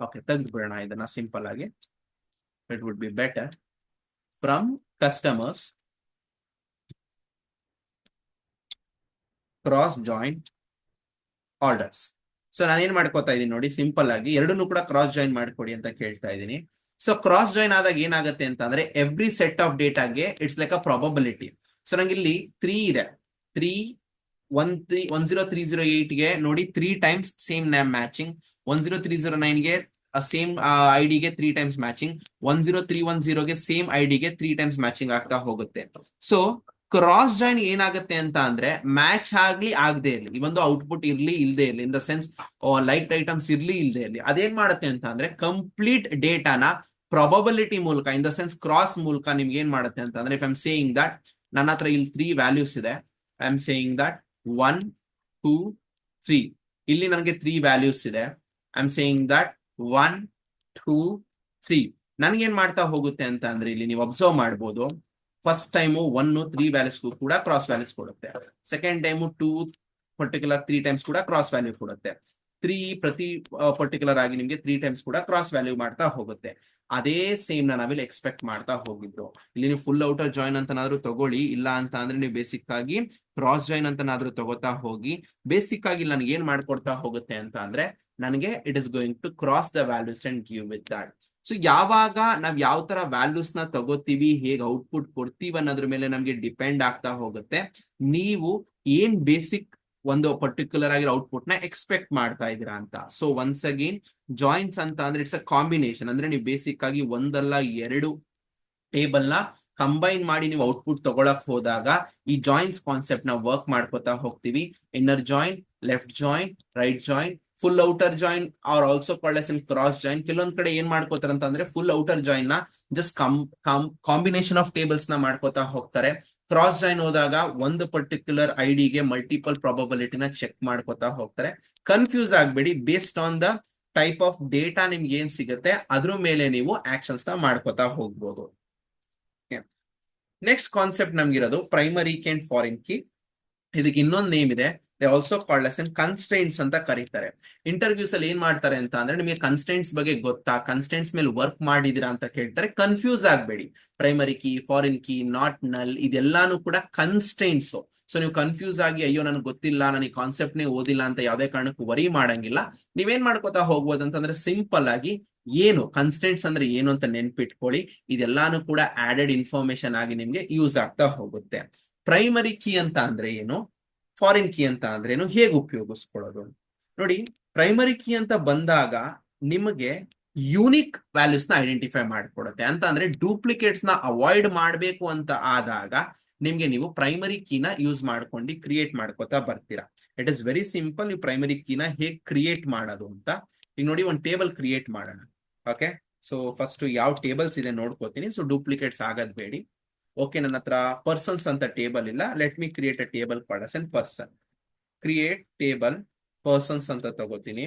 Speaker 1: ಓಕೆ ತೆಗೆದು ಬಿಡೋಣ ಇದನ್ನ ಸಿಂಪಲ್ ಆಗಿ, it would be better. From customers cross join orders. So ನಾನು ಏನ್ ಮಾಡ್ಕೋತಾ ಇದ್ದೀನಿ ನೋಡಿ, ಸಿಂಪಲ್ ಆಗಿ ಎರಡನ್ನೂ ಕೂಡ ಕ್ರಾಸ್ ಜಾಯಿನ್ ಮಾಡ್ಕೊಡಿ ಅಂತ ಕೇಳ್ತಾ ಇದ್ದೀನಿ. ಸೊ ಕ್ರಾಸ್ ಜಾಯಿನ್ ಆದಾಗ ಏನಾಗುತ್ತೆ ಅಂತ ಅಂದ್ರೆ ಎವ್ರಿ ಸೆಟ್ ಆಫ್ ಡೇಟಾಗೆ it's like a probability. So ನಂಗೆ ಇಲ್ಲಿ 3 ಇದೆ, 10308ಗೆ ನೋಡಿ 3 ಟೈಮ್ಸ್ ಸೇಮ್ ನೇಮ್ ಮ್ಯಾಚಿಂಗ್, 10309ಗೆ ಸೇಮ್ ಐಡಿಗೆ 3 ಟೈಮ್ಸ್ ಮ್ಯಾಚಿಂಗ್, 10310ಗೆ ಸೇಮ್ ಐಡಿಗೆ 3 ಟೈಮ್ಸ್ ಮ್ಯಾಚಿಂಗ್ ಆಗ್ತಾ ಹೋಗುತ್ತೆ. ಸೊ ಕ್ರಾಸ್ ಜಾಯಿನ್ ಏನಾಗುತ್ತೆ ಅಂತ ಅಂದ್ರೆ ಮ್ಯಾಚ್ ಆಗ್ಲಿ ಆಗದೆ ಇರಲಿ, ಈ ಒಂದು ಔಟ್ಪುಟ್ ಇರ್ಲಿ ಇಲ್ಲದೆ ಇರಲಿ, ಇನ್ ದ ಸೆನ್ಸ್ ಲೈಕ್ ಐಟಮ್ಸ್ ಇರ್ಲಿ ಇಲ್ಲದೆ ಇರಲಿ, ಅದೇನ್ ಮಾಡುತ್ತೆ ಅಂತ ಅಂದ್ರೆ ಕಂಪ್ಲೀಟ್ ಡೇಟಾನ ಪ್ರಾಬಬಿಲಿಟಿ ಮೂಲಕ, ಇನ್ ದ ಸೆನ್ಸ್ ಕ್ರಾಸ್ ಮೂಲಕ ನಿಮ್ಗೆ ಏನ್ ಮಾಡುತ್ತೆ ಅಂತ ಅಂದ್ರೆ, if I am saying that ನನ್ನ ಹತ್ರ ಇಲ್ಲಿ 3 ವ್ಯಾಲ್ಯೂಸ್ ಇದೆ, ಐ ಆಮ್ ಸೇಯಿಂಗ್ ದಟ್ 1 2 3, ಇಲ್ಲಿ ನನಗೆ 3 ವ್ಯಾಲ್ಯೂಸ್ ಇದೆ, ಐ ಆಮ್ ಸೇಯಿಂಗ್ ದಟ್ 1 2 3. ನನ್ಗೇನ್ ಮಾಡ್ತಾ ಹೋಗುತ್ತೆ ಅಂತ ಅಂದ್ರೆ ಇಲ್ಲಿ ನೀವು ಅಬ್ಸರ್ವ್ ಮಾಡ್ಬೋದು, ಫಸ್ಟ್ ಟೈಮು 1 3 ವ್ಯಾಲ್ಯೂಸ್ಗೂ ಕೂಡ ಕ್ರಾಸ್ ವ್ಯಾಲ್ಯೂಸ್ ಕೊಡುತ್ತೆ, ಸೆಕೆಂಡ್ ಟೈಮು 2 ಪರ್ಟಿಕ್ಯುಲರ್ 3 ಟೈಮ್ಸ್ ಕೂಡ ಕ್ರಾಸ್ ವ್ಯಾಲ್ಯೂ ಕೊಡುತ್ತೆ, 3 ಪ್ರತಿ ಪರ್ಟಿಕ್ಯುಲರ್ ಆಗಿ ನಿಮ್ಗೆ 3 ಟೈಮ್ಸ್ ಕೂಡ ಕ್ರಾಸ್ ವ್ಯಾಲ್ಯೂ ಮಾಡ್ತಾ ಹೋಗುತ್ತೆ. ಅದೇ ಸೇಮ್ ನಾವಿಲ್ಲಿ ಎಕ್ಸ್ಪೆಕ್ಟ್ ಮಾಡ್ತಾ ಹೋಗಿದ್ದು. ಇಲ್ಲಿ ನೀವು ಫುಲ್ ಔಟರ್ ಜಾಯಿನ್ ಅಂತನಾದ್ರೂ ತಗೊಳ್ಳಿ, ಇಲ್ಲ ಅಂತ ಅಂದ್ರೆ ನೀವು ಬೇಸಿಕ್ ಆಗಿ ಕ್ರಾಸ್ ಜಾಯಿನ್ ಅಂತನಾದ್ರೂ ತಗೋತಾ ಹೋಗಿ. ಬೇಸಿಕ್ ಆಗಿ ನನಗೆ ಏನ್ ಮಾಡ್ಕೊಡ್ತಾ ಹೋಗುತ್ತೆ ಅಂತ ಅಂದ್ರೆ ನನಗೆ it is going to cross the values and give with that. So ಯಾವಾಗ ನಾವ್ ಯಾವ ತರ ವ್ಯಾಲ್ಯೂಸ್ ನ ತಗೋತೀವಿ, ಹೇಗೆ ಔಟ್ಪುಟ್ ಕೊಡ್ತೀವಿ ಅನ್ನೋದ್ರ ಮೇಲೆ ನಮ್ಗೆ ಡಿಪೆಂಡ್ ಆಗ್ತಾ ಹೋಗುತ್ತೆ ನೀವು ಏನ್ ಬೇಸಿಕ್ ಒಂದು ಪರ್ಟಿಕ್ಯುಲರ್ ಆಗಿರೋ ಔಟ್ಪುಟ್ ನ ಎಕ್ಸ್ಪೆಕ್ಟ್ ಮಾಡ್ತಾ ಇದೀರಾ ಅಂತ. ಸೊ ಒನ್ಸ್ ಅಗೇನ್ ಜಾಯಿನ್ಸ್ ಅಂತ ಅಂದ್ರೆ ಇಟ್ಸ್ ಅ ಕಾಂಬಿನೇಷನ್, ಅಂದ್ರೆ ನೀವು ಬೇಸಿಕ್ ಆಗಿ ಒಂದಲ್ಲ ಎರಡು ಟೇಬಲ್ ನ ಕಂಬೈನ್ ಮಾಡಿ ನೀವು ಔಟ್ಪುಟ್ ತಗೊಳಕ್ ಹೋದಾಗ ಈ ಜಾಯಿನ್ಸ್ ಕಾನ್ಸೆಪ್ಟ್ ನ ವರ್ಕ್ ಮಾಡ್ಕೋತಾ ಹೋಗ್ತೀವಿ. Inner join, left join, right join, full outer join or also called as cross join. ಕೆಲವೊಂದ್ ಕಡೆ ಏನ್ ಮಾಡ್ಕೋತಾರೆ ಅಂತ ಅಂದ್ರೆ ಫುಲ್ ಔಟರ್ ಜಾಯಿನ್ ನ ಜಸ್ಟ್ ಕಾಂಬಿನೇಷನ್ ಆಫ್ ಟೇಬಲ್ಸ್ ನ ಮಾಡ್ಕೋತಾ ಹೋಗ್ತಾರೆ. ಕ್ರಾಸ್ ಜಾಯಿನ್ ಹೋದಾಗ ಒಂದು ಪರ್ಟಿಕ್ಯುಲರ್ ಐಡಿಗೆ ಮಲ್ಟಿಪಲ್ ಪ್ರಾಬಬಿಲಿಟಿನ ಚೆಕ್ ಮಾಡ್ಕೋತಾ ಹೋಗ್ತಾರೆ. ಕನ್ಫ್ಯೂಸ್ ಆಗ್ಬೇಡಿ, based on the type of data ನಿಮ್ಗೆ ಏನ್ ಸಿಗುತ್ತೆ ಅದ್ರ ಮೇಲೆ ನೀವು ಆಕ್ಷನ್ಸ್ ನ ಮಾಡ್ಕೋತಾ ಹೋಗ್ಬೋದು. ನೆಕ್ಸ್ಟ್ ಕಾನ್ಸೆಪ್ಟ್ ನಮ್ಗಿರೋದು primary key and foreign key. ಇದಕ್ಕೆ ಇನ್ನೊಂದು ನೇಮ್ ಇದೆ, they also called as constraints ಅಂತ ಕರೀತಾರೆ. ಇಂಟರ್ವ್ಯೂಸ್ ಅಲ್ಲಿ ಏನ್ ಮಾಡ್ತಾರೆ ಅಂತ ಅಂದ್ರೆ ನಿಮಗೆ ಕನ್ಸ್ಟ್ರೈಂಟ್ಸ್ ಬಗ್ಗೆ ಗೊತ್ತಾ, ಕನ್ಸ್ಟ್ರೈಂಟ್ಸ್ ಮೇಲೆ ವರ್ಕ್ ಮಾಡಿದಿರಾ ಅಂತ ಕೇಳ್ತಾರೆ. ಕನ್ಫ್ಯೂಸ್ ಆಗ್ಬೇಡಿ, primary key, foreign key, not null ಇದೆಲ್ಲಾನು ಕೂಡ ಕನ್ಸ್ಟ್ರೈಂಟ್ಸ್. ಸೊ ನೀವು ಕನ್ಫ್ಯೂಸ್ ಆಗಿ ಅಯ್ಯೋ ನನಗೆ ಗೊತ್ತಿಲ್ಲ, ನನಗೆ ಕಾನ್ಸೆಪ್ಟ್ ನೇ ಓದಿಲ್ಲ ಅಂತ ಯಾವ್ದೇ ಕಾರಣಕ್ಕೂ ವರಿ ಮಾಡಂಗಿಲ್ಲ. ನೀವೇನ್ ಮಾಡ್ಕೋತಾ ಹೋಗ್ಬೋದು ಅಂತಂದ್ರೆ ಸಿಂಪಲ್ ಆಗಿ ಏನು ಕನ್ಸ್ಟೆಂಟ್ಸ್ ಅಂದ್ರೆ ಏನು ಅಂತ ನೆನ್ಪಿಟ್ಕೊಳ್ಳಿ. ಇದೆಲ್ಲಾನು ಕೂಡ ಆಡೆಡ್ ಇನ್ಫಾರ್ಮೇಶನ್ ಆಗಿ ನಿಮ್ಗೆ ಯೂಸ್ ಆಗ್ತಾ ಹೋಗುತ್ತೆ. ಪ್ರೈಮರಿ ಕೀ ಅಂತ ಅಂದ್ರೆ ಏನು, ಫಾರಿನ್ ಕೀ ಅಂತ ಅಂದ್ರೆ ಏನು, ಹೇಗೆ ಉಪಯೋಗಿಸ್ಕೊಳ್ಳೋದು ನೋಡಿ. ಪ್ರೈಮರಿ ಕೀ ಅಂತ ಬಂದಾಗ ನಿಮಗೆ ಯೂನಿಕ್ ವ್ಯಾಲ್ಯೂಸ್ ನ ಐಡೆಂಟಿಫೈ ಮಾಡ್ಕೊಡುತ್ತೆ. ಅಂತ ಅಂದ್ರೆ ಡೂಪ್ಲಿಕೇಟ್ಸ್ ನ ಅವಾಯ್ಡ್ ಮಾಡಬೇಕು ಅಂತ ಆದಾಗ ನಿಮ್ಗೆ ನೀವು ಪ್ರೈಮರಿ ಕೀನ ಯೂಸ್ ಮಾಡ್ಕೊಂಡು ಕ್ರಿಯೇಟ್ ಮಾಡ್ಕೋತಾ ಬರ್ತೀರಾ. It is very simple. ನೀವು ಪ್ರೈಮರಿ ಕೀನ ಹೇಗೆ ಕ್ರಿಯೇಟ್ ಮಾಡೋದು ಅಂತ ಈಗ ನೋಡಿ, ಒಂದು ಟೇಬಲ್ ಕ್ರಿಯೇಟ್ ಮಾಡೋಣ. ಓಕೆ, ಸೊ ಫಸ್ಟ್ ಯಾವ ಟೇಬಲ್ಸ್ ಇದೆ ನೋಡ್ಕೋತೀನಿ. ಸೊ ಡೂಪ್ಲಿಕೇಟ್ಸ್ ಆಗದ್ ಬೇಡಿ. ಓಕೆ, ನನ್ನ ಹತ್ರ ಪರ್ಸನ್ಸ್ ಅಂತ ಟೇಬಲ್ ಇಲ್ಲ. Let me create a table called as an person. Create table persons ಅಂತ ತಗೋತೀನಿ.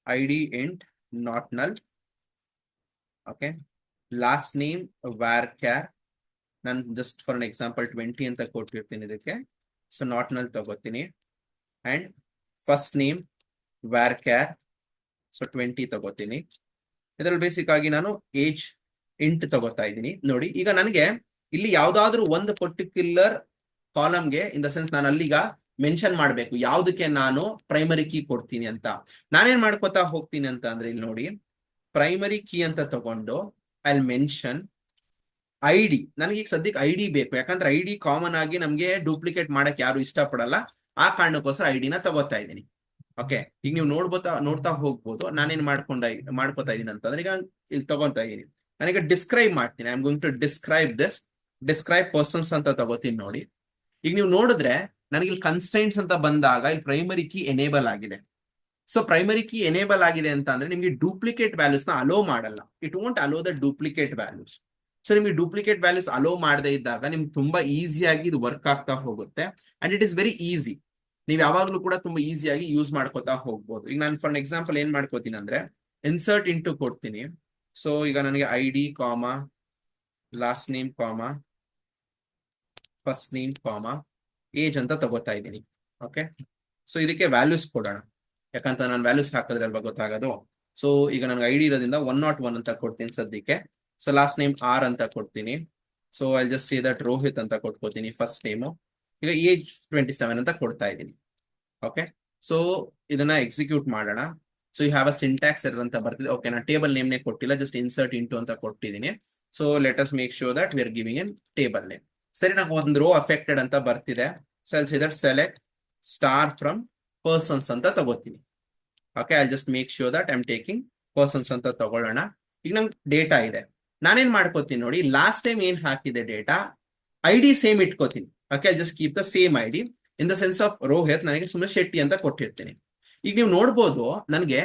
Speaker 1: ID int not null. Okay, last name varchar, ನಾನು ಜಸ್ಟ್ ಫಾರ್ ಅನ್ ಎಕ್ಸಾಂಪಲ್ 20 ಅಂತ ಕೊಟ್ಟಿರ್ತೀನಿ ಇದಕ್ಕೆ. ಸೊ ನಾಟ್ ನಲ್ಲಿ ತಗೋತೀನಿ. And first name varchar, so 20 ತಗೋತೀನಿ. ಇದರಲ್ಲಿ ಬೇಸಿಕ್ ಆಗಿ ನಾನು ಏಜ್ ಇಂಟ್ ತಗೋತಾ ಇದ್ದೀನಿ. ನೋಡಿ, ಈಗ ನನಗೆ ಇಲ್ಲಿ ಯಾವ್ದಾದ್ರು ಒಂದು ಪರ್ಟಿಕ್ಯುಲರ್ ಕಾಲಮ್ಗೆ ಇನ್ ದ ಸೆನ್ಸ್ ನಾನು ಅಲ್ಲಿಗ ಮೆನ್ಷನ್ ಮಾಡಬೇಕು ಯಾವ್ದಕ್ಕೆ ನಾನು ಪ್ರೈಮರಿ ಕೀ ಕೊಡ್ತೀನಿ ಅಂತ. ನಾನೇನ್ ಮಾಡ್ಕೋತಾ ಹೋಗ್ತೀನಿ ಅಂತ ಅಂದ್ರೆ, ಇಲ್ಲಿ ನೋಡಿ, ಪ್ರೈಮರಿ ಕೀ ಅಂತ ತಗೊಂಡು ಐ ಮೆನ್ಷನ್ ಐ ಡಿ. ನನಗೆ ಈಗ ಸದ್ಯಕ್ಕೆ ಐ ಡಿ ಬೇಕು, ಯಾಕಂದ್ರೆ ಐ ಡಿ ಕಾಮನ್ ಆಗಿ ನಮ್ಗೆ ಡೂಪ್ಲಿಕೇಟ್ ಮಾಡಕ್ ಯಾರು ಇಷ್ಟಪಡಲ್ಲ. ಆ ಕಾರಣಕ್ಕೋಸ್ಕರ ಐ ಡಿನ ತಗೋತಾ ಇದ್ದೀನಿ. ಓಕೆ, ಈಗ ನೀವು ನೋಡ್ತಾ ಹೋಗ್ಬೋದು ನಾನೇನ್ ಮಾಡ್ಕೋತಾ ಇದೀನಿ ಅಂತಂದ್ರೆ, ಈಗ ಇಲ್ಲಿ ತಗೋತಾ ಇದೀನಿ. ನಾನೀಗ ಡಿಸ್ಕ್ರೈಬ್ ಮಾಡ್ತೀನಿ. I am going to describe this. Describe persons ಅಂತ ತಗೋತೀನಿ. ನೋಡಿ, ಈಗ ನೀವು ನೋಡಿದ್ರೆ ನನಗೆ ಇಲ್ಲಿ ಕನ್ಸ್ಟೈನ್ಸ್ ಅಂತ ಬಂದಾಗ ಇಲ್ಲಿ ಪ್ರೈಮರಿ ಕೀ ಎನೇಬಲ್ ಆಗಿದೆ. ಸೊ ಪ್ರೈಮರಿ ಕೀ ಎನೇಬಲ್ ಆಗಿದೆ ಅಂತ ಅಂದ್ರೆ ನಿಮ್ಗೆ ಡೂಪ್ಲಿಕೇಟ್ ವ್ಯಾಲ್ಯೂಸ್ ನ ಅಲೋ ಮಾಡಲ್ಲ. It won't hello the duplicate values. So ನಿಮ್ಗೆ ಡೂಪ್ಲಿಕೇಟ್ ವ್ಯಾಲ್ಯೂಸ್ ಅಲೋ ಮಾಡದೇ ಇದ್ದಾಗ ನಿಮ್ಗೆ ತುಂಬಾ ಈಸಿಯಾಗಿ ಇದು ವರ್ಕ್ ಆಗ್ತಾ ಹೋಗುತ್ತೆ. And it is very easy. ನೀವು ಯಾವಾಗ್ಲೂ ಕೂಡ ತುಂಬಾ ಈಸಿಯಾಗಿ ಯೂಸ್ ಮಾಡ್ಕೋತಾ ಹೋಗ್ಬೋದು. ಈಗ ನಾನು ಫಾರ್ ಎಕ್ಸಾಂಪಲ್ ಏನ್ ಮಾಡ್ಕೋತೀನಿ ಅಂದ್ರೆ, ಇನ್ಸರ್ಟ್ ಇಂಟು ಕೊಡ್ತೀನಿ. ಸೊ ಈಗ ನನಗೆ ಐ ಡಿ ಕಾಮ ಲಾಸ್ಟ್ ನೇಮ್ ಕಾಮ ಫಸ್ಟ್ ನೇಮ್ ಕಾಮ ಏಜ್ ಅಂತ ತಗೋತಾ ಇದ್ದೀನಿ. ಓಕೆ, ಸೊ ಇದಕ್ಕೆ ವ್ಯಾಲ್ಯೂಸ್ ಕೊಡೋಣ, ಯಾಕಂತ ನಾನು ವ್ಯಾಲ್ಯೂಸ್ ಹಾಕಿದ್ರೆ ಅಲ್ವಾ ಗೊತ್ತಾಗೋದು. ಸೊ ಈಗ ನನಗೆ ಐ ಡಿ ಇರೋದ್ರಿಂದ 101 ಅಂತ ಕೊಡ್ತೀನಿ ಸದ್ಯಕ್ಕೆ. ಸೊ ಲಾಸ್ಟ್ ನೇಮ್ ಆರ್ ಅಂತ ಕೊಡ್ತೀನಿ. So I just say that Rohit ಅಂತ ಕೊಟ್ಕೋತೀನಿ ಫಸ್ಟ್ ನೇಮು. ಈಗ ಏಜ್ 27 ಅಂತ ಕೊಡ್ತಾ ಇದ್ದೀನಿ. ಓಕೆ, ಸೊ ಇದನ್ನ ಎಕ್ಸಿಕ್ಯೂಟ್ ಮಾಡೋಣ. So you have a syntax error ಅಂತ ಬರ್ತಿದೆ. ಓಕೆ, ನಾನು ಟೇಬಲ್ ನೇಮ್ನೇ ಕೊಟ್ಟಿಲ್ಲ, ಜಸ್ಟ್ ಇನ್ಸರ್ಟ್ ಇಂಟು ಅಂತ ಕೊಟ್ಟಿದ್ದೀನಿ. So let us make sure that we are giving N table name. ಸರಿ, ನಾವು ಒಂದು ರೋ ಅಫೆಕ್ಟೆಡ್ ಅಂತ ಬರ್ತಿದೆ. So I'll say that select star from persons ಅಂತ ತಗೋತೀನಿ. Okay, I just make sure that I am taking persons ಅಂತ ತಗೊಳ್ಳೋಣ. ಈಗ ನಂಗೆ ಡೇಟಾ ಇದೆ. ನಾನೇನ್ ಮಾಡ್ಕೋತೀನಿ ನೋಡಿ, ಲಾಸ್ಟ್ ಟೈಮ್ ಏನ್ ಹಾಕಿದೆ ಡೇಟಾ, ಐ ಡಿ ಸೇಮ್ ಇಟ್ಕೋತೀನಿ. Okay, I just keep the same I D. In the sense of Rohit ನನಗೆ ಸುಮ್ಮನೆ ಶೆಟ್ಟಿ ಅಂತ ಕೊಟ್ಟಿರ್ತೀನಿ. ಈಗ ನೀವು ನೋಡ್ಬೋದು ನನಗೆ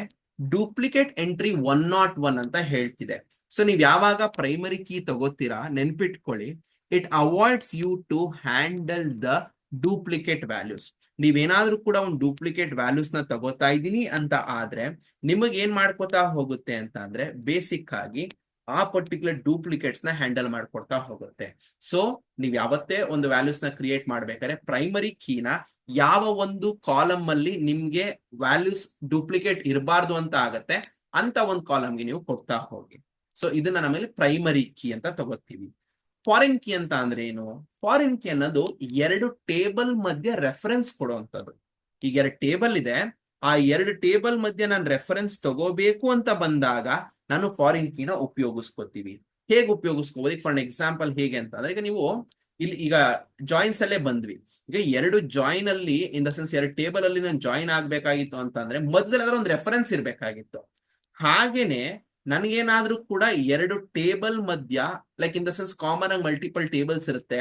Speaker 1: ಡೂಪ್ಲಿಕೇಟ್ ಎಂಟ್ರಿ 101 ಅಂತ ಹೇಳ್ತಿದೆ. ಸೊ ನೀವು ಯಾವಾಗ ಪ್ರೈಮರಿ ಕೀ ತಗೋತೀರಾ ನೆನ್ಪಿಟ್ಕೊಳ್ಳಿ, it avoids you to handle the duplicate values. ನೀವೇನಾದ್ರೂ ಕೂಡ ಒಂದು ಡೂಪ್ಲಿಕೇಟ್ ವ್ಯಾಲ್ಯೂಸ್ ನ ತಗೋತಾ ಇದ್ದೀನಿ ಅಂತ ಆದ್ರೆ ನಿಮಗೆ ಏನ್ ಮಾಡ್ಕೋತಾ ಹೋಗುತ್ತೆ ಅಂತ ಅಂದ್ರೆ, ಬೇಸಿಕ್ ಆಗಿ ಆ ಪರ್ಟಿಕ್ಯುಲರ್ ಡೂಪ್ಲಿಕೇಟ್ಸ್ ನ ಹ್ಯಾಂಡಲ್ ಮಾಡ್ಕೊಡ್ತಾ ಹೋಗುತ್ತೆ. ಸೊ ನೀವ್ ಯಾವತ್ತೇ ಒಂದು ವ್ಯಾಲ್ಯೂಸ್ ನ ಕ್ರಿಯೇಟ್ ಮಾಡ್ಬೇಕಾದ್ರೆ ಪ್ರೈಮರಿ ಕೀನ ಯಾವ ಒಂದು ಕಾಲಮ್ ಅಲ್ಲಿ ನಿಮ್ಗೆ ವ್ಯಾಲ್ಯೂಸ್ ಡೂಪ್ಲಿಕೇಟ್ ಇರಬಾರ್ದು ಅಂತ ಆಗತ್ತೆ ಅಂತ ಒಂದು ಕಾಲಮ್ಗೆ ನೀವು ಕೊಡ್ತಾ ಹೋಗಿ. ಸೊ ಇದನ್ನ ನಮ್ಮಲ್ಲಿ ಪ್ರೈಮರಿ ಕೀ ಅಂತ ತಗೋತೀವಿ. ಫಾರಿನ್ ಕೀ ಅಂತ ಅಂದ್ರೆ ಏನು? ಫಾರಿನ್ ಕೀ ಅನ್ನೋದು ಎರಡು ಟೇಬಲ್ ಮಧ್ಯೆ ರೆಫರೆನ್ಸ್ ಕೊಡುವಂಥದ್ದು. ಈಗ ಎರಡು ಟೇಬಲ್ ಇದೆ, ಆ ಎರಡು ಟೇಬಲ್ ಮಧ್ಯೆ ನಾನು ರೆಫರೆನ್ಸ್ ತಗೋಬೇಕು ಅಂತ ಬಂದಾಗ ನಾನು ಫಾರಿನ್ ಕೀನ ಉಪಯೋಗಿಸ್ಕೋತೀವಿ. ಹೇಗೆ ಉಪಯೋಗಿಸ್ಕೋಬಹುದು? ಈಗ ಫಾರ್ ಎಕ್ಸಾಂಪಲ್ ಹೇಗೆ ಅಂತ ಅಂದ್ರೆ, ಈಗ ನೀವು ಇಲ್ಲಿ ಈಗ ಜಾಯಿನ್ಸ್ ಅಲ್ಲೇ ಬಂದ್ವಿ. ಈಗ ಎರಡು ಜಾಯಿನ್ ಅಲ್ಲಿ ಇನ್ ದ ಸೆನ್ಸ್ ಎರಡು ಟೇಬಲ್ ಅಲ್ಲಿ ನಾನು ಜಾಯಿನ್ ಆಗ್ಬೇಕಾಗಿತ್ತು ಅಂತ ಅಂದ್ರೆ ಮೊದಲಾದ್ರೆ ಒಂದು ರೆಫರೆನ್ಸ್ ಇರ್ಬೇಕಾಗಿತ್ತು. ಹಾಗೇನೆ ನನಗೇನಾದ್ರೂ ಕೂಡ ಎರಡು ಟೇಬಲ್ ಮಧ್ಯ like in the sense common ಆಗಿ ಮಲ್ಟಿಪಲ್ ಟೇಬಲ್ಸ್ ಇರುತ್ತೆ,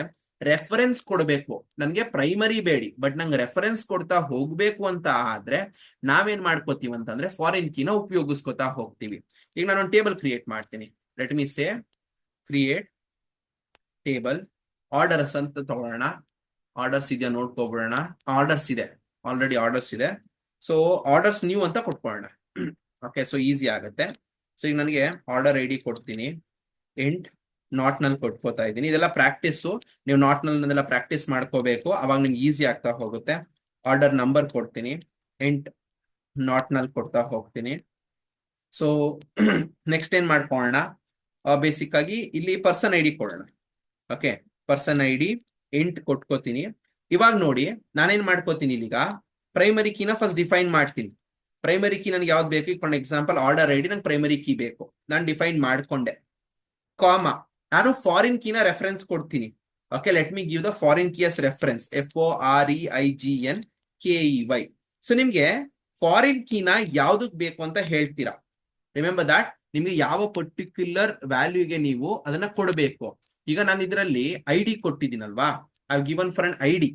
Speaker 1: ರೆಫರೆನ್ಸ್ ಕೊಡಬೇಕು. ನನಗೆ ಪ್ರೈಮರಿ ಬೇಡಿ, ಬಟ್ ನಂಗೆ ರೆಫರೆನ್ಸ್ ಕೊಡ್ತಾ ಹೋಗ್ಬೇಕು ಅಂತ ಆದ್ರೆ ನಾವೇನ್ ಮಾಡ್ಕೋತೀವಿ ಅಂತಂದ್ರೆ ಫಾರಿನ್ ಕೀನ ಉಪಯೋಗಿಸ್ಕೊತಾ ಹೋಗ್ತೀವಿ. ಈಗ ನಾನು ಒಂದು ಟೇಬಲ್ ಕ್ರಿಯೇಟ್ ಮಾಡ್ತೀನಿ. ಲೆಟ್ ಮೀ ಸೇ ಕ್ರಿಯೇಟ್ ಟೇಬಲ್ ಆರ್ಡರ್ಸ್ ಅಂತ ತಗೊಳ್ಳೋಣ. ಆರ್ಡರ್ಸ್ ಇದೆಯಾ ನೋಡ್ಕೊಬಿಡೋಣ. ಆರ್ಡರ್ಸ್ ಇದೆ, ಆಲ್ರೆಡಿ ಆರ್ಡರ್ಸ್ ಇದೆ. ಸೊ ಆರ್ಡರ್ಸ್ ನ್ಯೂ ಅಂತ ಕೊಟ್ಕೊಳ್ಳೋಣ. ಓಕೆ, ಸೊ ಈಸಿ ಆಗುತ್ತೆ. ಸೊ ಈಗ ನನಗೆ ಆರ್ಡರ್ ಐ ಡಿ ಕೊಡ್ತೀನಿ, ಇಂಟ್ ನಾಟ್ ನಲ್ಲಿ ಕೊಟ್ಕೋತಾ ಇದ್ದೀನಿ. ಇದೆಲ್ಲ ಪ್ರಾಕ್ಟೀಸು, ನೀವು ನಾಟ್ ನಲ್ಲೆಲ್ಲ ಪ್ರಾಕ್ಟೀಸ್ ಮಾಡ್ಕೋಬೇಕು, ಅವಾಗ ನಿಮ್ಗೆ ಈಸಿ ಆಗ್ತಾ ಹೋಗುತ್ತೆ. ಆರ್ಡರ್ ನಂಬರ್ ಕೊಡ್ತೀನಿ, ಇಂಟ್ ನಾಟ್ ನಲ್ಲಿ ಕೊಡ್ತಾ ಹೋಗ್ತೀನಿ. ಸೊ ನೆಕ್ಸ್ಟ್ ಏನ್ ಮಾಡ್ಕೊಳ್ಳೋಣ, ಬೇಸಿಕ್ ಆಗಿ ಇಲ್ಲಿ ಪರ್ಸನ್ ಐ ಡಿ ಕೊಡೋಣ. Okay, person I D int ಕೊಟ್ಕೋತೀನಿ. ಇವಾಗ ನೋಡಿ ನಾನೇನ್ ಮಾಡ್ಕೋತೀನಿ, ಇಲ್ಲಿಗ ಪ್ರೈಮರಿ ಕೀನ ಫಸ್ಟ್ ಡಿಫೈನ್ ಮಾಡ್ತೀನಿ. ಪ್ರೈಮರಿ ಕೀ ನನಗೆ ಯಾವ್ದು ಬೇಕು? For example order I D ನಂಗೆ ಪ್ರೈಮರಿ ಕೀ ಬೇಕು, ನಾನು ಡಿಫೈನ್ ಮಾಡ್ಕೊಂಡೆ. ಕಾಮ ನಾನು ಫಾರಿನ್ ಕೀನ ರೆಫರೆನ್ಸ್ ಕೊಡ್ತೀನಿ. Okay, let me give the foreign key as reference, FOREIGNKEY. So ನಿಮ್ಗೆ ಫಾರಿನ್ ಕೀನ ಯಾವ್ದಕ್ ಬೇಕು ಅಂತ ಹೇಳ್ತೀರಾ. ರಿಮೆಂಬರ್ ದಟ್ ನಿಮ್ಗೆ ಯಾವ ಪರ್ಟಿಕ್ಯುಲರ್ ವ್ಯಾಲ್ಯೂಗೆ ನೀವು ಅದನ್ನ ಕೊಡಬೇಕು. ಈಗ ನಾನು ಇದರಲ್ಲಿ ಐ ಡಿ ಕೊಟ್ಟಿದ್ದೀನಲ್ವಾ, I given for an I D.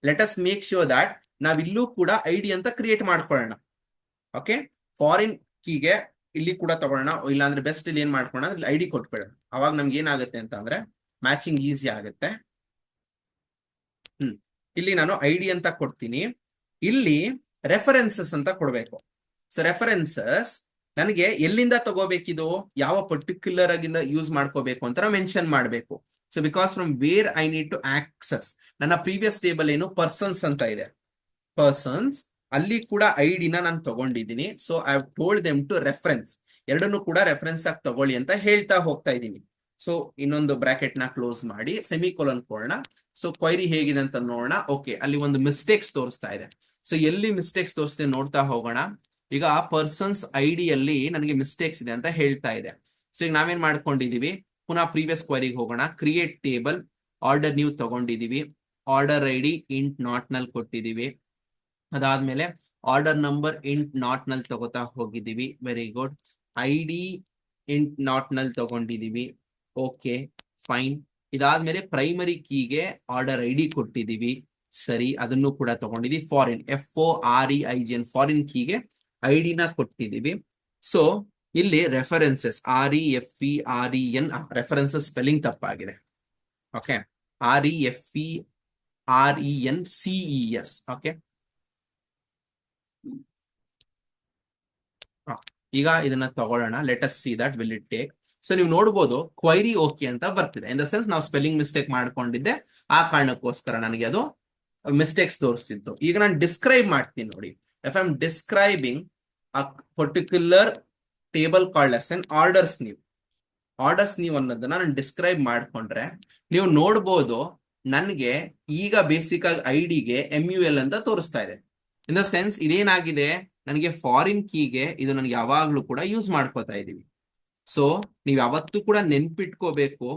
Speaker 1: Let us make sure that ನಾವಿಲ್ಲೂ ಕೂಡ ಐ ಡಿ ಅಂತ ಕ್ರಿಯೇಟ್ ಮಾಡ್ಕೊಳ್ಳೋಣ. ಓಕೆ, ಫಾರಿನ್ ಕೀಗೆ ಇಲ್ಲಿ ಕೂಡ ತಗೊಳ್ಳೋಣ, ಇಲ್ಲಾಂದ್ರೆ ಬೆಸ್ಟ್ ಇಲ್ಲಿ ಏನ್ ಮಾಡ್ಕೊಳ್ಳೋಣ, ಐ ಡಿ ಕೊಟ್ಬಿಡೋಣ. ಅವಾಗ ನಮ್ಗೆ ಏನಾಗುತ್ತೆ ಅಂತ ಅಂದ್ರೆ ಮ್ಯಾಚಿಂಗ್ ಈಸಿ ಆಗುತ್ತೆ. ಇಲ್ಲಿ ನಾನು ಐ ಡಿ ಅಂತ ಕೊಡ್ತೀನಿ, ಇಲ್ಲಿ ರೆಫರೆನ್ಸಸ್ ಅಂತ ಕೊಡ್ಬೇಕು. ಸೊ ರೆಫರೆನ್ಸಸ್ ನನಗೆ ಎಲ್ಲಿಂದ ತಗೋಬೇಕಿದು, ಯಾವ ಪರ್ಟಿಕ್ಯುಲರ್ ಆಗಿಂದ ಯೂಸ್ ಮಾಡ್ಕೋಬೇಕು ಅಂತ ಮೆನ್ಷನ್ ಮಾಡಬೇಕು. So because from where I need to access, ನನ್ನ ಪ್ರೀವಿಯಸ್ ಟೇಬಲ್ ಏನು ಪರ್ಸನ್ಸ್ ಅಂತ ಇದೆ, ಪರ್ಸನ್ಸ್ ಅಲ್ಲಿ ಕೂಡ ಐಡಿನ ನಾನು ತಗೊಂಡಿದ್ದೀನಿ. So I have told them to reference, ಎರಡನ್ನು ಕೂಡ ರೆಫರೆನ್ಸ್ ಆಗಿ ತಗೊಳ್ಳಿ ಅಂತ ಹೇಳ್ತಾ ಹೋಗ್ತಾ ಇದ್ದೀನಿ. ಸೊ ಇನ್ನೊಂದು ಬ್ರಾಕೆಟ್ ನ ಕ್ಲೋಸ್ ಮಾಡಿ ಸೆಮಿಕೋಲನ್ ಕೊಡೋಣ. ಸೊ ಕ್ವೈರಿ ಹೇಗಿದೆ ಅಂತ ನೋಡೋಣ. ಓಕೆ, ಅಲ್ಲಿ ಒಂದು ಮಿಸ್ಟೇಕ್ಸ್ ತೋರಿಸ್ತಾ ಇದೆ. ಸೊ ಎಲ್ಲಿ ಮಿಸ್ಟೇಕ್ಸ್ ತೋರಿಸ್ತಿದೆ ನೋಡ್ತಾ ಹೋಗೋಣ. ಈಗ ಪರ್ಸನ್ಸ್ ಐಡಿಯಲ್ಲಿ ನನಗೆ ಮಿಸ್ಟೇಕ್ಸ್ ಇದೆ ಅಂತ ಹೇಳ್ತಾ ಇದೆ. ಸೊ ಈಗ ನಾವೇನ್ ಮಾಡ್ಕೊಂಡಿದೀವಿ, ಪುನಃ ಪ್ರೀವಿಯಸ್ ಕ್ವೈರಿಗೆ ಹೋಗೋಣ. ಕ್ರಿಯೇಟ್ ಟೇಬಲ್, ಆರ್ಡರ್ ನ್ಯೂ ತಗೊಂಡಿದೀವಿ, ಆರ್ಡರ್ ಐಡಿ ಇಂಟ್ ನಾಟ್ ನಲ್ಲಿ ಕೊಟ್ಟಿದೀವಿ. ಅದಾದ್ಮೇಲೆ ಆರ್ಡರ್ ನಂಬರ್ ಇಂಟ್ ನಾಟ್ ನಲ್ಲಿ ತಗೋತಾ ಹೋಗಿದ್ದೀವಿ. Very good. ID int not ನಲ್ಲಿ ತಗೊಂಡಿದೀವಿ. Okay fine. ಇದಾದ್ಮೇಲೆ ಪ್ರೈಮರಿ ಕೀಗೆ ಆರ್ಡರ್ ಐಡಿ ಕೊಟ್ಟಿದೀವಿ. ಸರಿ, ಅದನ್ನು ಕೂಡ ತಗೊಂಡಿದೀವಿ. Foreign FOREIGN foreign ಕೀಗೆ ಐಡಿನ ಕೊಟ್ಟಿದೀವಿ. ಸೊ ಇಲ್ಲಿ ರೆಫರೆನ್ಸಸ್ REFEREN ರೆಫರೆನ್ಸಸ್ ಸ್ಪೆಲ್ಲಿಂಗ್ ತಪ್ಪಾಗಿದೆ. Okay, REFERENCES. ಓಕೆ, ಈಗ ಇದನ್ನ ತಗೊಳ್ಳೋಣ. Let us see that will it take. So ನೀವು ನೋಡ್ಬೋದು ಕ್ವೈರಿ ಓಕೆ ಅಂತ ಬರ್ತಿದೆ. ಇನ್ ದ ಸೆನ್ಸ್ ನಾವು ಸ್ಪೆಲ್ಲಿಂಗ್ ಮಿಸ್ಟೇಕ್ ಮಾಡ್ಕೊಂಡಿದ್ದೆ, ಆ ಕಾರಣಕ್ಕೋಸ್ಕರ ನನಗೆ ಅದು ಮಿಸ್ಟೇಕ್ಸ್ ತೋರಿಸ್ತಿತ್ತು. ಈಗ ನಾನು ಡಿಸ್ಕ್ರೈಬ್ ಮಾಡ್ತೀನಿ ನೋಡಿ. If I am describing a particular table called as N orders new ಅನ್ನೋದನ್ನ ನಾನು ಡಿಸ್ಕ್ರೈಬ್ ಮಾಡ್ಕೊಂಡ್ರೆ ನೀವು ನೋಡ್ಬೋದು ನನಗೆ ಈಗ ಬೇಸಿಕ್ ಆಗಿ ಐಡಿಗೆ MUL ಅಂತ ತೋರಿಸ್ತಾ ಇದೆ. ಇನ್ ದ ಸೆನ್ಸ್ ಇದೇನಾಗಿದೆ, ನನಗೆ ಫಾರಿನ್ ಕೀಗೆ ಇದು ನನಗೆ ಯಾವಾಗ್ಲೂ ಕೂಡ ಯೂಸ್ ಮಾಡ್ಕೋತಾ ಇದೀವಿ. ಸೊ ನೀವು ಯಾವತ್ತೂ ಕೂಡ ನೆನ್ಪಿಟ್ಕೋಬೇಕು,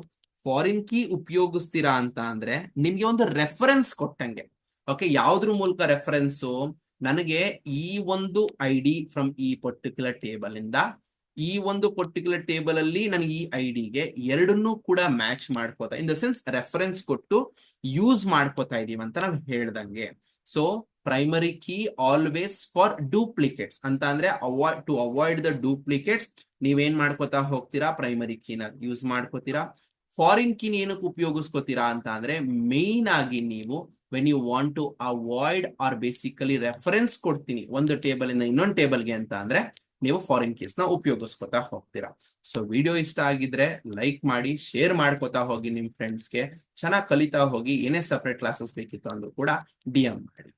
Speaker 1: ಫಾರಿನ್ ಕೀ ಉಪಯೋಗಿಸ್ತೀರಾ ಅಂತ ಅಂದ್ರೆ ನಿಮ್ಗೆ ಒಂದು ರೆಫರೆನ್ಸ್ ಕೊಟ್ಟಂಗೆ. ಓಕೆ, ಯಾವ್ದ್ರ ಮೂಲಕ ರೆಫರೆನ್ಸು, ನನಗೆ ಈ ಒಂದು ಐಡಿ ಫ್ರಮ್ ಈ ಪರ್ಟಿಕ್ಯುಲರ್ ಟೇಬಲ್ ಇಂದ ಈ ಒಂದು ಪರ್ಟಿಕ್ಯುಲರ್ ಟೇಬಲ್ ಅಲ್ಲಿ ನನಗೆ ಈ ಐಡಿಗೆ ಎರಡನ್ನೂ ಕೂಡ ಮ್ಯಾಚ್ ಮಾಡ್ಕೋತಾ, ಇನ್ ದ ಸೆನ್ಸ್ ರೆಫರೆನ್ಸ್ ಕೊಟ್ಟು ಯೂಸ್ ಮಾಡ್ಕೋತಾ ಇದೀವಿ ಅಂತ ನಾವು ಹೇಳ್ದಂಗೆ. So primary key always for duplicates ಅಂತ ಅಂದ್ರೆ ಟು ಅವಾಯ್ಡ್ ದ ಡೂಪ್ಲಿಕೇಟ್ಸ್ ನೀವೇನ್ ಮಾಡ್ಕೋತಾ ಹೋಗ್ತೀರಾ, ಪ್ರೈಮರಿ ಕೀನ ಯೂಸ್ ಮಾಡ್ಕೋತೀರಾ. ಫಾರಿನ್ ಕೀನ ಏನಕ್ಕೆ ಉಪಯೋಗಿಸ್ಕೋತೀರಾ ಅಂತ ಅಂದ್ರೆ ಮೇನ್ ಆಗಿ ನೀವು when you want to avoid or basically reference ಕೊಡ್ತೀನಿ ಒಂದು ಟೇಬಲ್ ಇಂದ ಇನ್ನೊಂದು ಟೇಬಲ್ಗೆ ಅಂತ ಅಂದ್ರೆ ನೀವು ಫಾರಿನ್ ಕೀಸ್ ನ ಉಪಯೋಗಿಸ್ಕೋತಾ ಹೋಗ್ತೀರಾ. ಸೊ ವಿಡಿಯೋ ಇಷ್ಟ ಆಗಿದ್ರೆ ಲೈಕ್ ಮಾಡಿ, ಶೇರ್ ಮಾಡ್ಕೋತಾ ಹೋಗಿ ನಿಮ್ ಫ್ರೆಂಡ್ಸ್ಗೆ. ಚೆನ್ನಾಗಿ ಕಲಿತಾ ಹೋಗಿ. ಏನೇ ಸಪರೇಟ್ ಕ್ಲಾಸಸ್ ಬೇಕಿತ್ತು ಅಂದ್ರೂ ಕೂಡ DM ಮಾಡಿ.